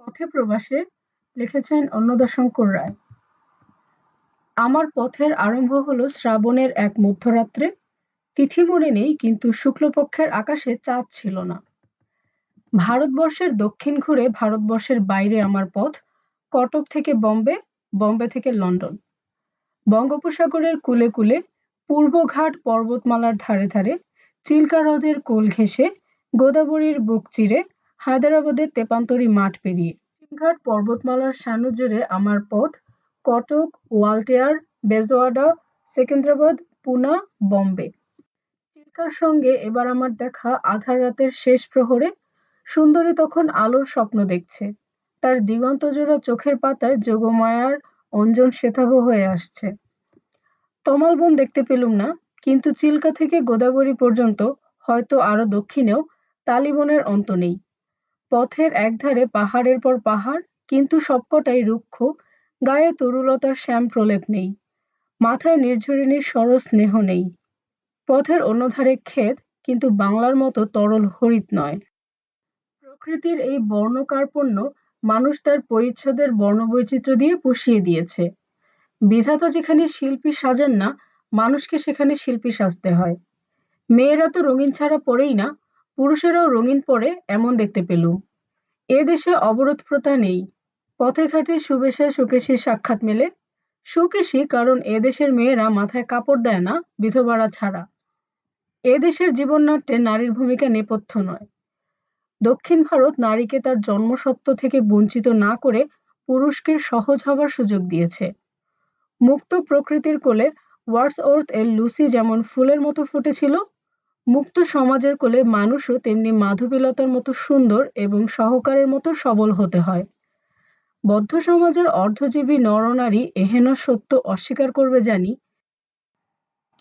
পথে প্রবাসে লিখেছেন অন্নদাশঙ্কর রায়। আমার পথের আরম্ভ হলো শ্রাবণের এক মধ্যরাত্রে। তিথি মনে নেই, কিন্তু শুক্লপক্ষের আকাশে চাঁদ ছিল না। ভারতবর্ষের দক্ষিণ ঘুরে ভারতবর্ষের বাইরে আমার পথ। কটক থেকে বম্বে, বম্বে থেকে লন্ডন। বঙ্গোপসাগরের কূলে কূলে, পূর্বঘাট পর্বতমালার ধারে ধারে, চিল্কা হ্রদের কোল ঘেঁষে, গোদাবরীর বুক চিরে, হায়দ্রাবাদের তেপান্তরী মাঠ পেরিয়ে। পশ্চিমঘাট পর্বতমালার সানুজুরে আমার পথ। কটক, ওয়ালটেয়ার, বেজওয়াডা, সেকেন্দ্রাবাদ, পুনা, বম্বে। চিল্কার সঙ্গে এবার আমার দেখা আধার রাতের শেষ প্রহরে। সুন্দরী তখন আলোর স্বপ্ন দেখছে। তার দিগন্তজোড়া চোখের পাতায় যোগমায়ার অঞ্জন শ্বেতাভ হয়ে আসছে। তমাল বন দেখতে পেলুম না, কিন্তু চিল্কা থেকে গোদাবরী পর্যন্ত, হয়তো আরো দক্ষিণেও, তালিবনের অন্ত নেই। পথের একধারে পাহাড়ের পর পাহাড়, কিন্তু সবকটাই রুক্ষ, গায়ে তরুলতার শ্যাম প্রলেপ নেই, মাথায় নির্ঝরিণীর সরস স্নেহ নেই। পথের অন্যধারে ক্ষেত, কিন্তু বাংলার মতো তরল হরিৎ নয়। প্রকৃতির এই বর্ণকার্পণ্য মানুষ তার পরিচ্ছদের বর্ণবৈচিত্র্য দিয়ে পুষিয়ে দিয়েছে। বিধাতা যেখানে শিল্পী সাজেন না, মানুষকে সেখানে শিল্পী সাজতে হয়। মেয়েরা তো রঙিন ছাড়া পরেই না, পুরুষেরাও রঙিন পরে, এমন দেখতে পেলুম। এ দেশে অবরোধ প্রথা নেই। পথে ঘাটে সুবেশে সুকেশীর সাক্ষাৎ মেলে। সুকেশী কারণ এ দেশের মেয়েরা মাথায় কাপড় দেয় না, বিধবারা ছাড়া। এ দেশের জীবননাট্যে নারীর ভূমিকা নেপথ্য নয়। দক্ষিণ ভারত নারীকে তার জন্মসত্ত্ব থেকে বঞ্চিত না করে পুরুষকে সহজ হবার সুযোগ দিয়েছে। মুক্ত প্রকৃতির কোলে ওয়ার্ডসওয়ার্থ এর লুসি যেমন ফুলের মতো ফুটেছিল, মুক্ত সমাজের কোলে মানুষও তেমনি মাধবীলতার মতো সুন্দর এবং সহকারের মতো সবল হতে হয়। বদ্ধ সমাজের অর্ধজীবী নরনারী এহেন সত্য অস্বীকার করবে জানি,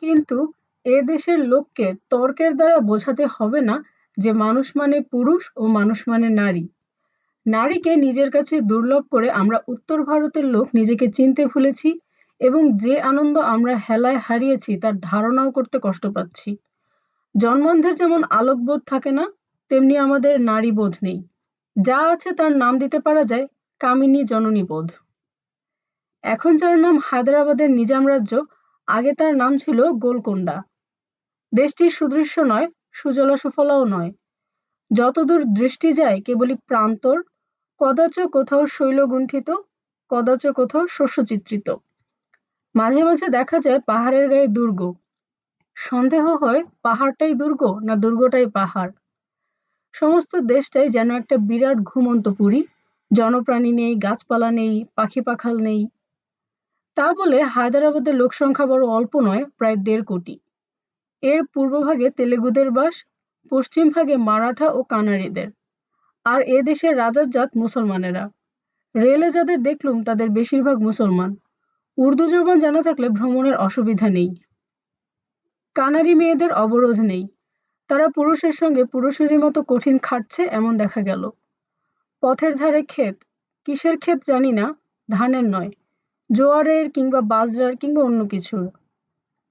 কিন্তু এ দেশের লোককে তর্কের দ্বারা বোঝাতে হবে না যে মানুষ মানে পুরুষ ও মানুষ মানে নারী। নারীকে নিজের কাছে দুর্লভ করে আমরা উত্তর ভারতের লোক নিজেকে চিনতে ভুলেছি, এবং যে আনন্দ আমরা হেলায় হারিয়েছি তার ধারণাও করতে কষ্ট পাচ্ছি। জন্মান্ধের যেমন আলোকবোধ থাকে না, তেমনি আমাদের নারীবোধ নেই। যা আছে তার নাম দিতে পারা যায় কামিনী জননীবোধ। এখন যার নাম হায়দ্রাবাদের নিজাম রাজ্য, আগে তার নাম ছিল গোলকোন্ডা। দেশটি সুদৃশ্য নয়, সুজলা সুফলাও নয়। যতদূর দৃষ্টি যায় কেবলই প্রান্তর, কদাচ কোথাও শৈলগুণ্ঠিত, কদাচ কোথাও শস্যচিত্রিত। মাঝে মাঝে দেখা যায় পাহাড়ের গায়ে দুর্গ। সন্দেহ হয় পাহাড়টাই দুর্গ না দুর্গটাই পাহাড়। সমস্ত দেশটাই যেন একটা বিরাট ঘুমন্ত পুরী। জনপ্রাণী নেই, গাছপালা নেই, পাখি পাখাল নেই। তা বলে হায়দ্রাবাদের লোকসংখ্যা বড় অল্প নয়, প্রায় ১.৫ কোটি। এর পূর্বভাগে তেলেগুদের বাস, পশ্চিম ভাগে মারাঠা ও কানাড়িদের, আর এ দেশের রাজার জাত মুসলমানেরা। রেলে যাদের দেখলুম তাদের বেশিরভাগ মুসলমান। উর্দু জবান জানা থাকলে ভ্রমণের অসুবিধা নেই। কানাড়ি মেয়েদের অবরোধ নেই, তারা পুরুষের সঙ্গে পুরুষেরই মতো কঠিন খাটছে এমন দেখা গেল। পথের ধারে ক্ষেত, কিসের ক্ষেত জানি না, ধানের নয়, জোয়ারের কিংবা বাজরার কিংবা অন্য কিছুর।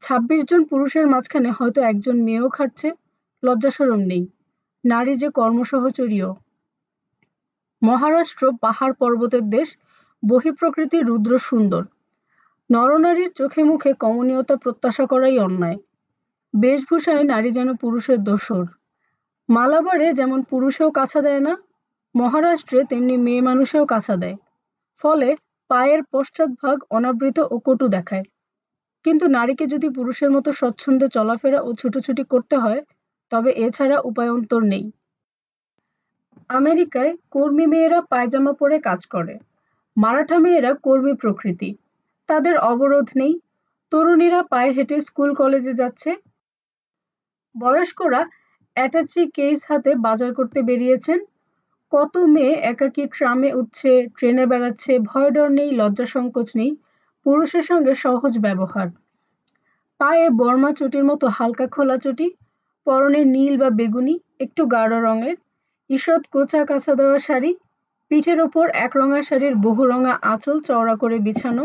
২৬ জন পুরুষের মাঝখানে হয়তো একজন মেয়েও খাটছে, লজ্জাশরম নেই। নারী যে কর্মসহচরীও। মহারাষ্ট্র পাহাড় পর্বতের দেশ, বহিঃপ্রকৃতি রুদ্র সুন্দর। নরনারীর চোখে মুখে কমনীয়তা প্রত্যাশা করাই অন্যায়। বেশভূষায় নারী যেন পুরুষের দোসর। মালাবারে যেমন পুরুষেও কাছা দেয় না, মহারাষ্ট্রে তেমনি মেয়ে মানুষেও কাছা দেয়। ফলে পায়ের পশ্চাৎভাগ অনাবৃত ও কটু দেখায়। কিন্তু নারীকে যদি পুরুষের মতো স্বচ্ছন্দে চলাফেরা ও ছুটোছুটি করতে হয়, তবে এছাড়া উপায়ন্তর নেই। আমেরিকায় কর্মী মেয়েরা পায়জামা পরে কাজ করে। মারাঠা মেয়েরা কর্মী প্রকৃতি, তাদের অবরোধ নেই। তরুণীরা পায়ে হেঁটে স্কুল কলেজে যাচ্ছে। বয়স্করা অ্যাটাচি কেস হাতে বাজার করতে বেরিয়েছেন। কত মেয়ে একাকী ট্রামে উঠছে, ট্রেনে বেড়াচ্ছে, ভয় ডর নেই, লজ্জা সংকোচ নেই, পুরুষের সঙ্গে সহজ ব্যবহার। পায়ে বর্মা চটির মতো হালকা খোলা চটি, পরনে নীল বা বেগুনি একটু গাঢ় রঙের ঈষৎ কোঁচা কাছা দেওয়া শাড়ি, পিঠের ওপর একরঙা শাড়ির বহুরঙা আঁচল চওড়া করে বিছানো।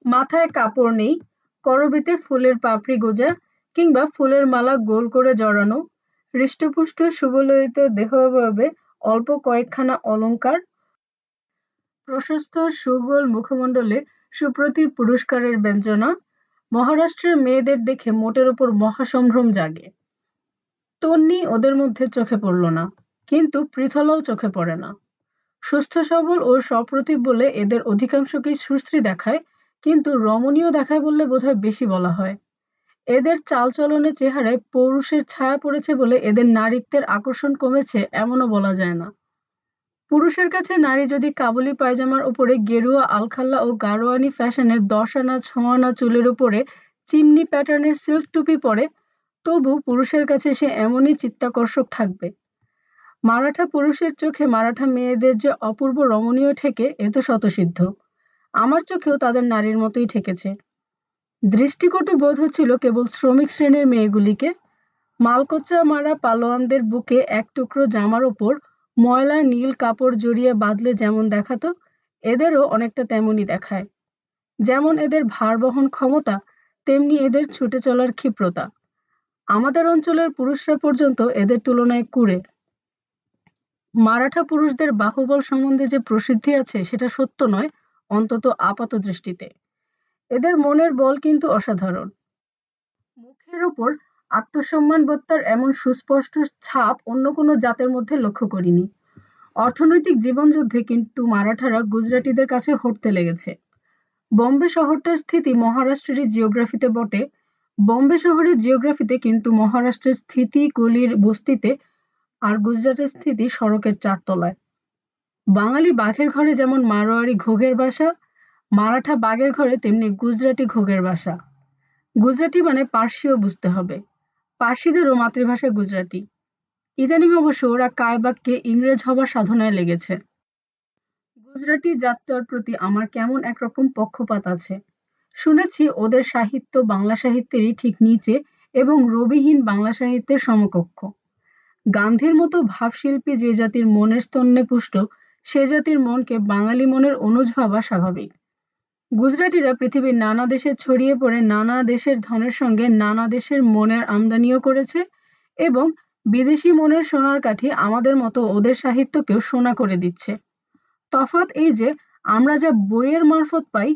মাথায় কাপড় নেই, করবিতে ফুলের পাপড়ি গোজা কিংবা ফুলের মালা গোল করে জড়ানো। হৃষ্টপুষ্ট সুবলোহিত দেহাবয়বে অল্প কয়েকখানা অলংকার, প্রশস্ত সুগোল মুখমণ্ডলে সুপ্রতিভ পুরস্কারের ব্যঞ্জনা, মহারাষ্ট্রের মেয়েদের দেখে মোটের ওপর মহাসম্ভ্রম জাগে। তন্বী ওদের মধ্যে চোখে পড়ল না, কিন্তু পৃথুলাও চোখে পড়ে না। সুস্থ সবল ও সপ্রতিভ বলে এদের অধিকাংশকেই সুশ্রী দেখায়, কিন্তু রমণীয় দেখায় বললে বোধহয় বেশি বলা হয়। এদের চালচলনে চেহারায় পৌরুষের ছায়া পড়েছে বলে এদের নারীত্বের আকর্ষণ কমেছে এমনও বলা যায় না। পুরুষের কাছে নারী যদি কাবুলি পায়জামার উপরে গেরুয়া আলখাল্লা ও গাড়োয়ানি ফ্যাশনের 10 আনা 6 আনা চুলের উপরে চিমনি প্যাটার্নের সিল্ক টুপি পরে, তবু পুরুষের কাছে সে এমনই চিত্তাকর্ষক থাকবে। মারাঠা পুরুষের চোখে মারাঠা মেয়েদের যে অপূর্ব রমণীয় ঠেকে এ তো স্বতঃসিদ্ধ। আমার চোখেও তাদের নারীর মতোই ঠেকেছে। দৃষ্টিকটু বোধ হচ্ছিল কেবল শ্রমিক শ্রেণীর মেয়েগুলিকে। মালকোঁচা মারা পালোয়ানদের বুকে এক টুকরো জামার ওপর ময়লা নীল কাপড় জড়িয়ে বাঁধলে যেমন দেখাতো, এদেরও অনেকটা তেমনই দেখায়। যেমন এদের ভার বহন ক্ষমতা, তেমনি এদের ছুটে চলার ক্ষিপ্রতা। আমাদের অঞ্চলের পুরুষরা পর্যন্ত এদের তুলনায় কুঁড়ে। মারাঠা পুরুষদের বাহুবল সম্বন্ধে যে প্রসিদ্ধি আছে সেটা সত্য নয়, অন্তত আপাত দৃষ্টিতে। এদের মনের বল কিন্তু অসাধারণ। মুখের ওপর আত্মসম্মানবোধটার এমন সুস্পষ্ট ছাপ অন্য কোনো জাতের মধ্যে লক্ষ্য করিনি। অর্থনৈতিক জীবনযুদ্ধে কিন্তু মারাঠারা গুজরাটিদের কাছে হটতে লেগেছে। বম্বে শহরটার স্থিতি মহারাষ্ট্রেরই জিওগ্রাফিতে বটে, বম্বে শহরের জিওগ্রাফিতে কিন্তু মহারাষ্ট্রের স্থিতি গলির বস্তিতে, আর গুজরাটের স্থিতি সড়কের চারতলায়। বাঙালি বাঘের ঘরে যেমন মারোয়ারি ঘোগের বাসা, মারাঠা বাঘের ঘরে তেমনি গুজরাটি ঘোগের বাসা। গুজরাটি মানে পার্সিও বুঝতে হবে, পার্সিদেরও মাতৃভাষা গুজরাটি। ইদানিং অবশ্য ওরা কায়বাক্যে ইংরেজ হবার সাধনায় লেগেছে। গুজরাটি জাতটার প্রতি আমার কেমন একরকম পক্ষপাত আছে। শুনেছি ওদের সাহিত্য বাংলা সাহিত্যেরই ঠিক নিচে এবং রবিহীন বাংলা সাহিত্যের সমকক্ষ। গান্ধীর মতো ভাবশিল্পী যে জাতির মনের স্তন্যে পুষ্ট, সে জাতির মনকে বাঙালি মনের অনুজ ভাবা স্বাভাবিক। গুজরাটিরা পৃথিবীর নানা দেশে ছড়িয়ে পড়ে নানা দেশের ধনের সঙ্গে নানা দেশের মনের আমদানিও করেছে, এবং বিদেশি মনের সোনার কাঠি আমাদের মতো ওদের সাহিত্যকেও সোনা করে দিচ্ছে। তফাৎ এই যে আমরা যা বইয়ের মারফত পাই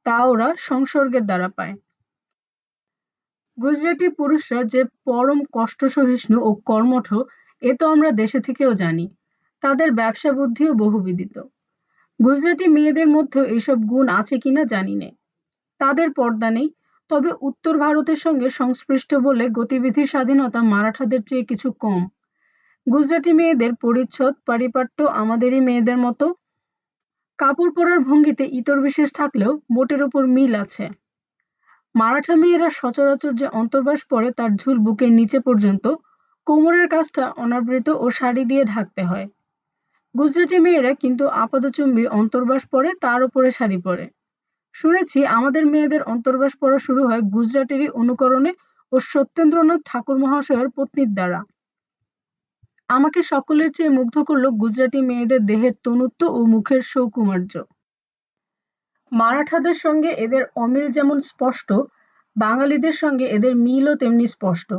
তা ওরা সংসর্গের দ্বারা পায়। গুজরাটি পুরুষরা যে পরম কষ্ট সহিষ্ণু ও কর্মঠ এ তো আমরা দেশে থেকেও জানি। তাদের ব্যবসা বুদ্ধিও বহুবিদিত। গুজরাটি মেয়েদের মধ্যেও এইসব গুণ আছে কিনা জানি নে। তাদের পর্দা নেই, তবে উত্তর ভারতের সঙ্গে সংস্পৃষ্ট বলে গতিবিধির স্বাধীনতা মারাঠাদের চেয়ে কিছু কম। গুজরাটি মেয়েদের পরিচ্ছদ পারিপাট্য আমাদেরই মেয়েদের মতো। কাপড় পরার ভঙ্গিতে ইতর বিশেষ থাকলেও মোটের ওপর মিল আছে। মারাঠা মেয়েরা সচরাচর যে অন্তর্বাস পরে তার ঝুল বুকের নিচে পর্যন্ত, কোমরের কাছটা অনাবৃত ও শাড়ি দিয়ে ঢাকতে হয়। গুজরাটি মেয়েরা কিন্তু আপাদচুম্বী অন্তর্বাস পরে, তার উপরে শাড়ি পরে। শুনেছি আমাদের মেয়েদের অন্তর্বাস পরা শুরু হয় গুজরাটেরই অনুকরণে ও সত্যেন্দ্রনাথ ঠাকুর মহাশয়ের পত্নীর দ্বারা। আমাকে সকলের চেয়ে মুগ্ধ করল গুজরাটি মেয়েদের দেহের তনুত্ব ও মুখের সৌকুমার্য। মারাঠাদের সঙ্গে এদের অমিল যেমন স্পষ্ট, বাঙালিদের সঙ্গে এদের মিলও তেমনি স্পষ্ট।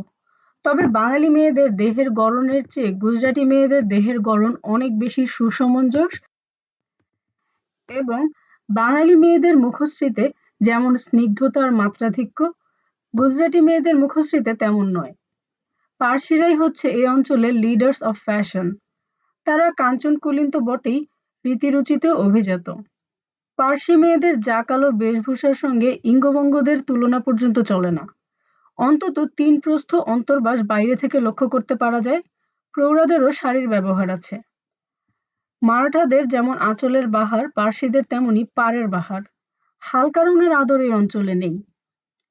তবে বাঙালি মেয়েদের দেহের গড়নের চেয়ে গুজরাটি মেয়েদের দেহের গড়ন অনেক বেশি সুসমঞ্জস, এবং বাঙালি মেয়েদের মুখশ্রীতে যেমন স্নিগ্ধতার মাত্রাধিক্য, গুজরাটি মেয়েদের মুখশ্রীতে তেমন নয়। পার্সিরাই হচ্ছে এই অঞ্চলের লিডার্স অফ ফ্যাশন। তারা কাঞ্চন কুলীন তো বটেই, রীতিরুচিতেও অভিজাত। পার্সি মেয়েদের জাঁকালো বেশভূষার সঙ্গে ইঙ্গবঙ্গদের তুলনা পর্যন্ত চলে না। অন্তত 3 প্রস্থ অন্তর্বাস বাইরে থেকে লক্ষ্য করতে পারা যায়। প্রৌঢ়াদেরও শাড়ির ব্যবহার আছে। মারাঠাদের যেমন আঁচলের বাহার, পার্সিদের তেমনি পাড়ের বাহার। হালকা রঙের আদর এই অঞ্চলে নেই।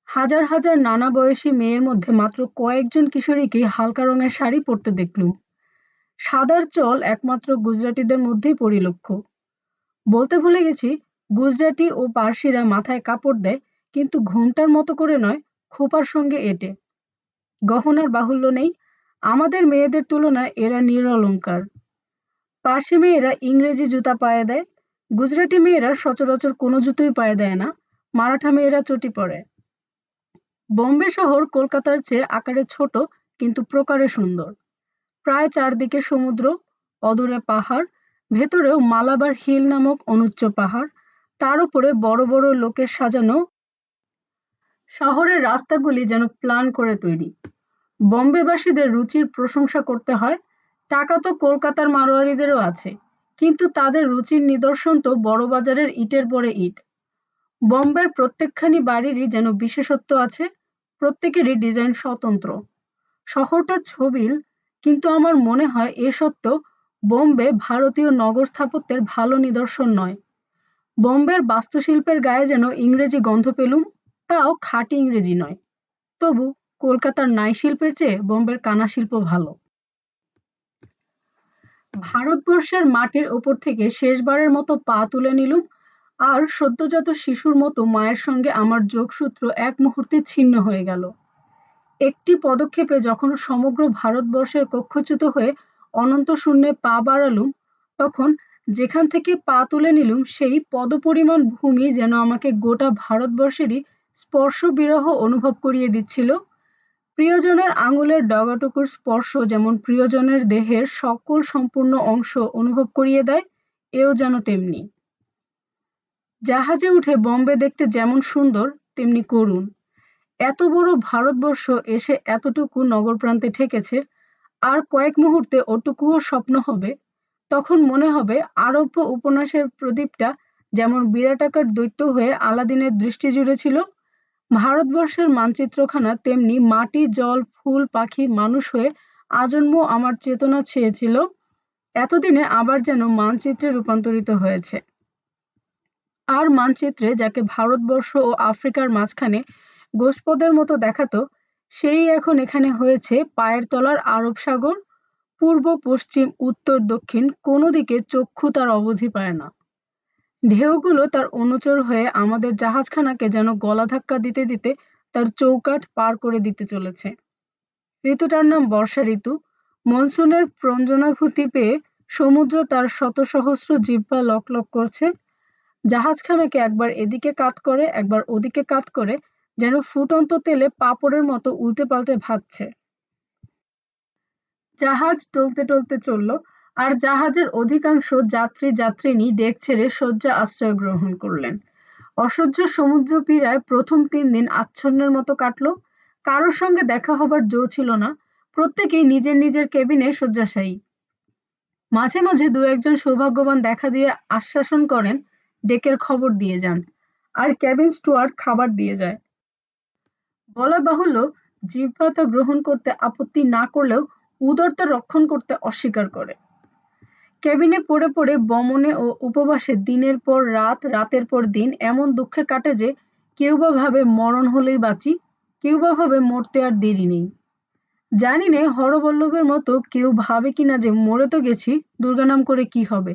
হাজার হাজার নানা বয়সী মেয়ের মধ্যে মাত্র কয়েকজন কিশোরীকেই হালকা রঙের শাড়ি পরতে দেখলুম। সাদার চল একমাত্র গুজরাটিদের মধ্যেই পরিলক্ষ্য। বলতে ভুলে গেছি, গুজরাটি ও পার্সিরা মাথায় কাপড় দেয়, কিন্তু ঘোমটার মতো করে নয়, খোপার সঙ্গে এঁটে। গহনার বাহুল্য নেই। আমাদের মেয়েদের তুলনায় এরা নিরলঙ্কার। পার্সি মেয়েরা ইংরেজি জুতা পায়ে দেয়, গুজরাটি মেয়েরা সচরাচর কোনো জুতোই পায়ে দেয় না, মারাঠা মেয়েরা চটি পরে। বোম্বে শহর কলকাতার চেয়ে আকারে ছোট, কিন্তু প্রকারে সুন্দর। প্রায় চারদিকে সমুদ্র, অদূরে পাহাড়, ভেতরেও মালাবার হিল নামক অনুচ্চ পাহাড়, তার উপরে বড় বড় লোকের সাজানো শহরের রাস্তাগুলি যেন প্ল্যান করে তৈরি। বোম্বেবাসীদের রুচির প্রশংসা করতে হয়। টাকা তো কলকাতার মারোয়ারিদেরও আছে, কিন্তু তাদের রুচির নিদর্শন তো বড়বাজারের ইটের পরে ইট। বোম্বের প্রত্যেকখানি বাড়িরই যেন বিশেষত্ব আছে, প্রত্যেকেরই ডিজাইন স্বতন্ত্র। শহরটা ছবিল, কিন্তু আমার মনে হয় এ সত্ত্বেও বোম্বে ভারতীয় নগর স্থাপত্যের ভালো নিদর্শন নয়। বোম্বের বাস্তুশিল্পের গায়ে যেন ইংরেজি গন্ধ পেলুম, তাও খাঁটি ইংরেজি নয়। তবু কলকাতার নাই শিল্পের চেয়ে বোম্বের কানা শিল্প ভালো। ভারতবর্ষের মাটির ওপর থেকে শেষবারের মতো পা তুলে নিলুম, আর সদ্যজাত শিশুর মতো মায়ের সঙ্গে আমার যোগসূত্র এক মুহূর্তে ছিন্ন হয়ে গেল। একটি পদক্ষেপে যখন সমগ্র ভারতবর্ষের কক্ষচ্যুত হয়ে অনন্ত শূন্যে পা বাড়ালুম, তখন যেখান থেকে পা তুলে নিলুম সেই পদপরিমাণ ভূমি যেন আমাকে গোটা ভারতবর্ষেরই স্পর্শ বিরহ অনুভব করিয়ে দিচ্ছিল। প্রিয়জনের আঙুলের ডগাটুকুর স্পর্শ যেমন প্রিয়জনের দেহের সকল সম্পূর্ণ অংশ অনুভব করিয়ে দেয়, এও যেন তেমনি। জাহাজে উঠে বোম্বে দেখতে যেমন সুন্দর তেমনি করুণ। এত বড় ভারতবর্ষ এসে এতটুকু নগরপ্রান্তে ঠেকেছে, আর কয়েক মুহূর্তে ওটুকুও স্বপ্ন হবে। তখন মনে হবে আরব্য উপন্যাসের প্রদীপটা যেমন বিরাটাকার দৈত্য হয়ে আলাদিনের দৃষ্টি জুড়েছিল, ভারতবর্ষের মানচিত্রখানা তেমনি মাটি, জল, ফুল, পাখি, মানুষ হয়ে আজন্ম আমার চেতনা ছেয়েছিল, এতদিনে আবার যেন মানচিত্রে রূপান্তরিত হয়েছে। আর মানচিত্রে যাকে ভারতবর্ষ ও আফ্রিকার মাঝখানে গোষ্পদের মতো দেখাতো, সেই এখন এখানে হয়েছে পায়ের তলার আরব সাগর। পূর্ব, পশ্চিম, উত্তর, দক্ষিণ কোনো দিকে চক্ষু তার অবধি পায় না। ঢেউগুলো তার অনুচর হয়ে আমাদের জাহাজখানাকে যেন গলা ধাক্কা দিতে দিতে তার চৌকাঠ পার করে দিতে চলেছে। ঋতুটার নাম বর্ষা ঋতু। মনসুনের প্রঞ্জনাভূতি পেয়ে সমুদ্র তার শত সহস্র জিহ্বা লক লক করছে। জাহাজখানাকে একবার এদিকে কাত করে একবার ওদিকে কাত করে যেন ফুটন্ত তেলে পাঁপড়ের মতো উল্টে পাল্টে ভাজছে। জাহাজ টলতে টলতে চলল, আর জাহাজের অধিকাংশ যাত্রী-যাত্রিনী ডেক ছেড়ে শয্যা আশ্রয় গ্রহণ করলেন। অসহ্য সমুদ্র পীড়ায় প্রথম ৩ দিন আচ্ছন্নের মতো কাটল। কারোর সঙ্গে দেখা হবার জো ছিল না, প্রত্যেকেই নিজের নিজের কেবিনে শয্যাশায়ী। মাঝে মাঝে দু একজন সৌভাগ্যবান দেখা দিয়ে আশ্বাসন করেন, ডেকের খবর দিয়ে যান, আর কেবিন স্টুয়ার্ড খাবার দিয়ে যায়। বলা বাহুল্য, জিহ্বা তা গ্রহণ করতে আপত্তি না করলেও উদর তা রক্ষণ করতে অস্বীকার করে। কেবিনে পড়ে পড়ে বমনে ও উপবাসে দিনের পর রাত, রাতের পর দিন এমন দুঃখে কাটে যে কেউ বা ভাবে মরণ হলেই বাঁচি, কেউ বা ভাবে মরতে আর দেরি নেই। জানি নে হরবল্লভের মতো কেউ ভাবে কিনা যে মরে তো গেছি, দুর্গানাম করে কি হবে।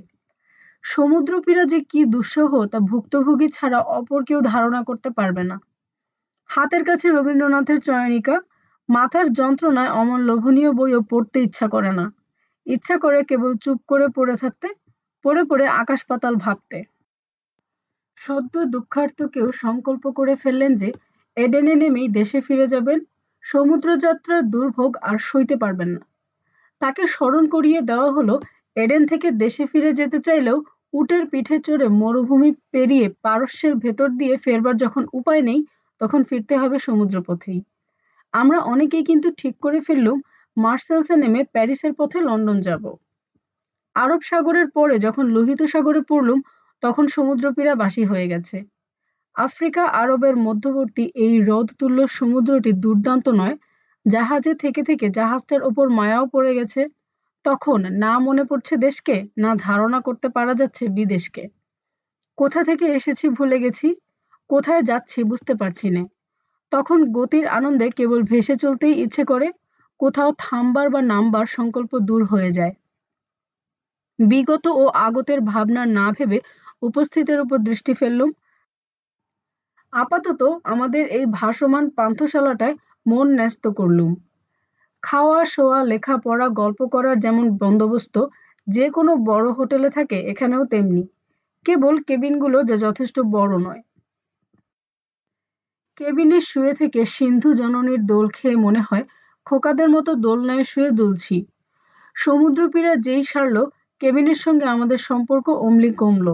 সমুদ্রপীড়া যে কি দুঃসহ তা ভুক্তভোগী ছাড়া অপর কেউ ধারণা করতে পারবে না। হাতের কাছে রবীন্দ্রনাথের চয়নিকা, মাথার যন্ত্রণায় অমন লোভনীয় বইও পড়তে ইচ্ছা করে না। ইচ্ছা করে কেবল চুপ করে পড়ে থাকতে, পড়ে পড়ে আকাশ পাতাল ভাবতে। সদ্য দুঃখার্ত কেউ সংকল্প করে ফেললেন যে এডেনে নেমেই দেশে ফিরে যাবেন, সমুদ্রযাত্রার দুর্ভোগ আর সইতে পারবেন না। তাকে স্মরণ করিয়ে দেওয়া হলো এডেন থেকে দেশে ফিরে যেতে চাইলেও উটের পিঠে চড়ে মরুভূমি পেরিয়ে পারস্যের ভেতর দিয়ে ফেরবার যখন উপায় নেই, তখন ফিরতে হবে সমুদ্রপথেই। আমরা অনেকেই কিন্তু ঠিক করে ফেললুম মার্সেলসে নেমে প্যারিসের পথে লন্ডন যাব। আরব সাগরের পরে যখন লোহিত সাগরে পড়লুম, তখন সমুদ্রপীড়া বাসি হয়ে গেছে। আফ্রিকা আরবের মধ্যবর্তী এই হ্রদতুল্য সমুদ্রটি দুর্দান্ত নয়, জাহাজে থেকে থেকে জাহাজটার ওপর মায়াও পড়ে গেছে। তখন না মনে পড়ছে দেশকে, না ধারণা করতে পারা যাচ্ছে বিদেশকে। কোথা থেকে এসেছি ভুলে গেছি, কোথায় যাচ্ছি বুঝতে পারছি নে। তখন গতির আনন্দে কেবল ভেসে চলতেই ইচ্ছে করে, কোথাও থামবার বা নামবার সংকল্প দূর হয়ে যায়। বিগত ও আগতের ভাবনা না ভেবে উপস্থিতের উপর দৃষ্টি ফেললুম। আপাতত আমাদের এই ভাসমান পান্থশালাটায় মন ন্যস্ত করলুম। খাওয়া, শোয়া, লেখাপড়া, গল্প করার যেমন বন্দোবস্ত যে কোনো বড় হোটেলে থাকে, এখানেও তেমনি। কেবল কেবিনগুলো যে যথেষ্ট বড় নয়। কেবিনে শুয়ে থেকে সিন্ধু জননীর দোল খেয়ে মনে হয় খোকাদের মতো দোলনায় শুয়ে দুলছি। সমুদ্রপীড়া যেই সারল, কেবিনের সঙ্গে আমাদের সম্পর্ক অমনি কমল।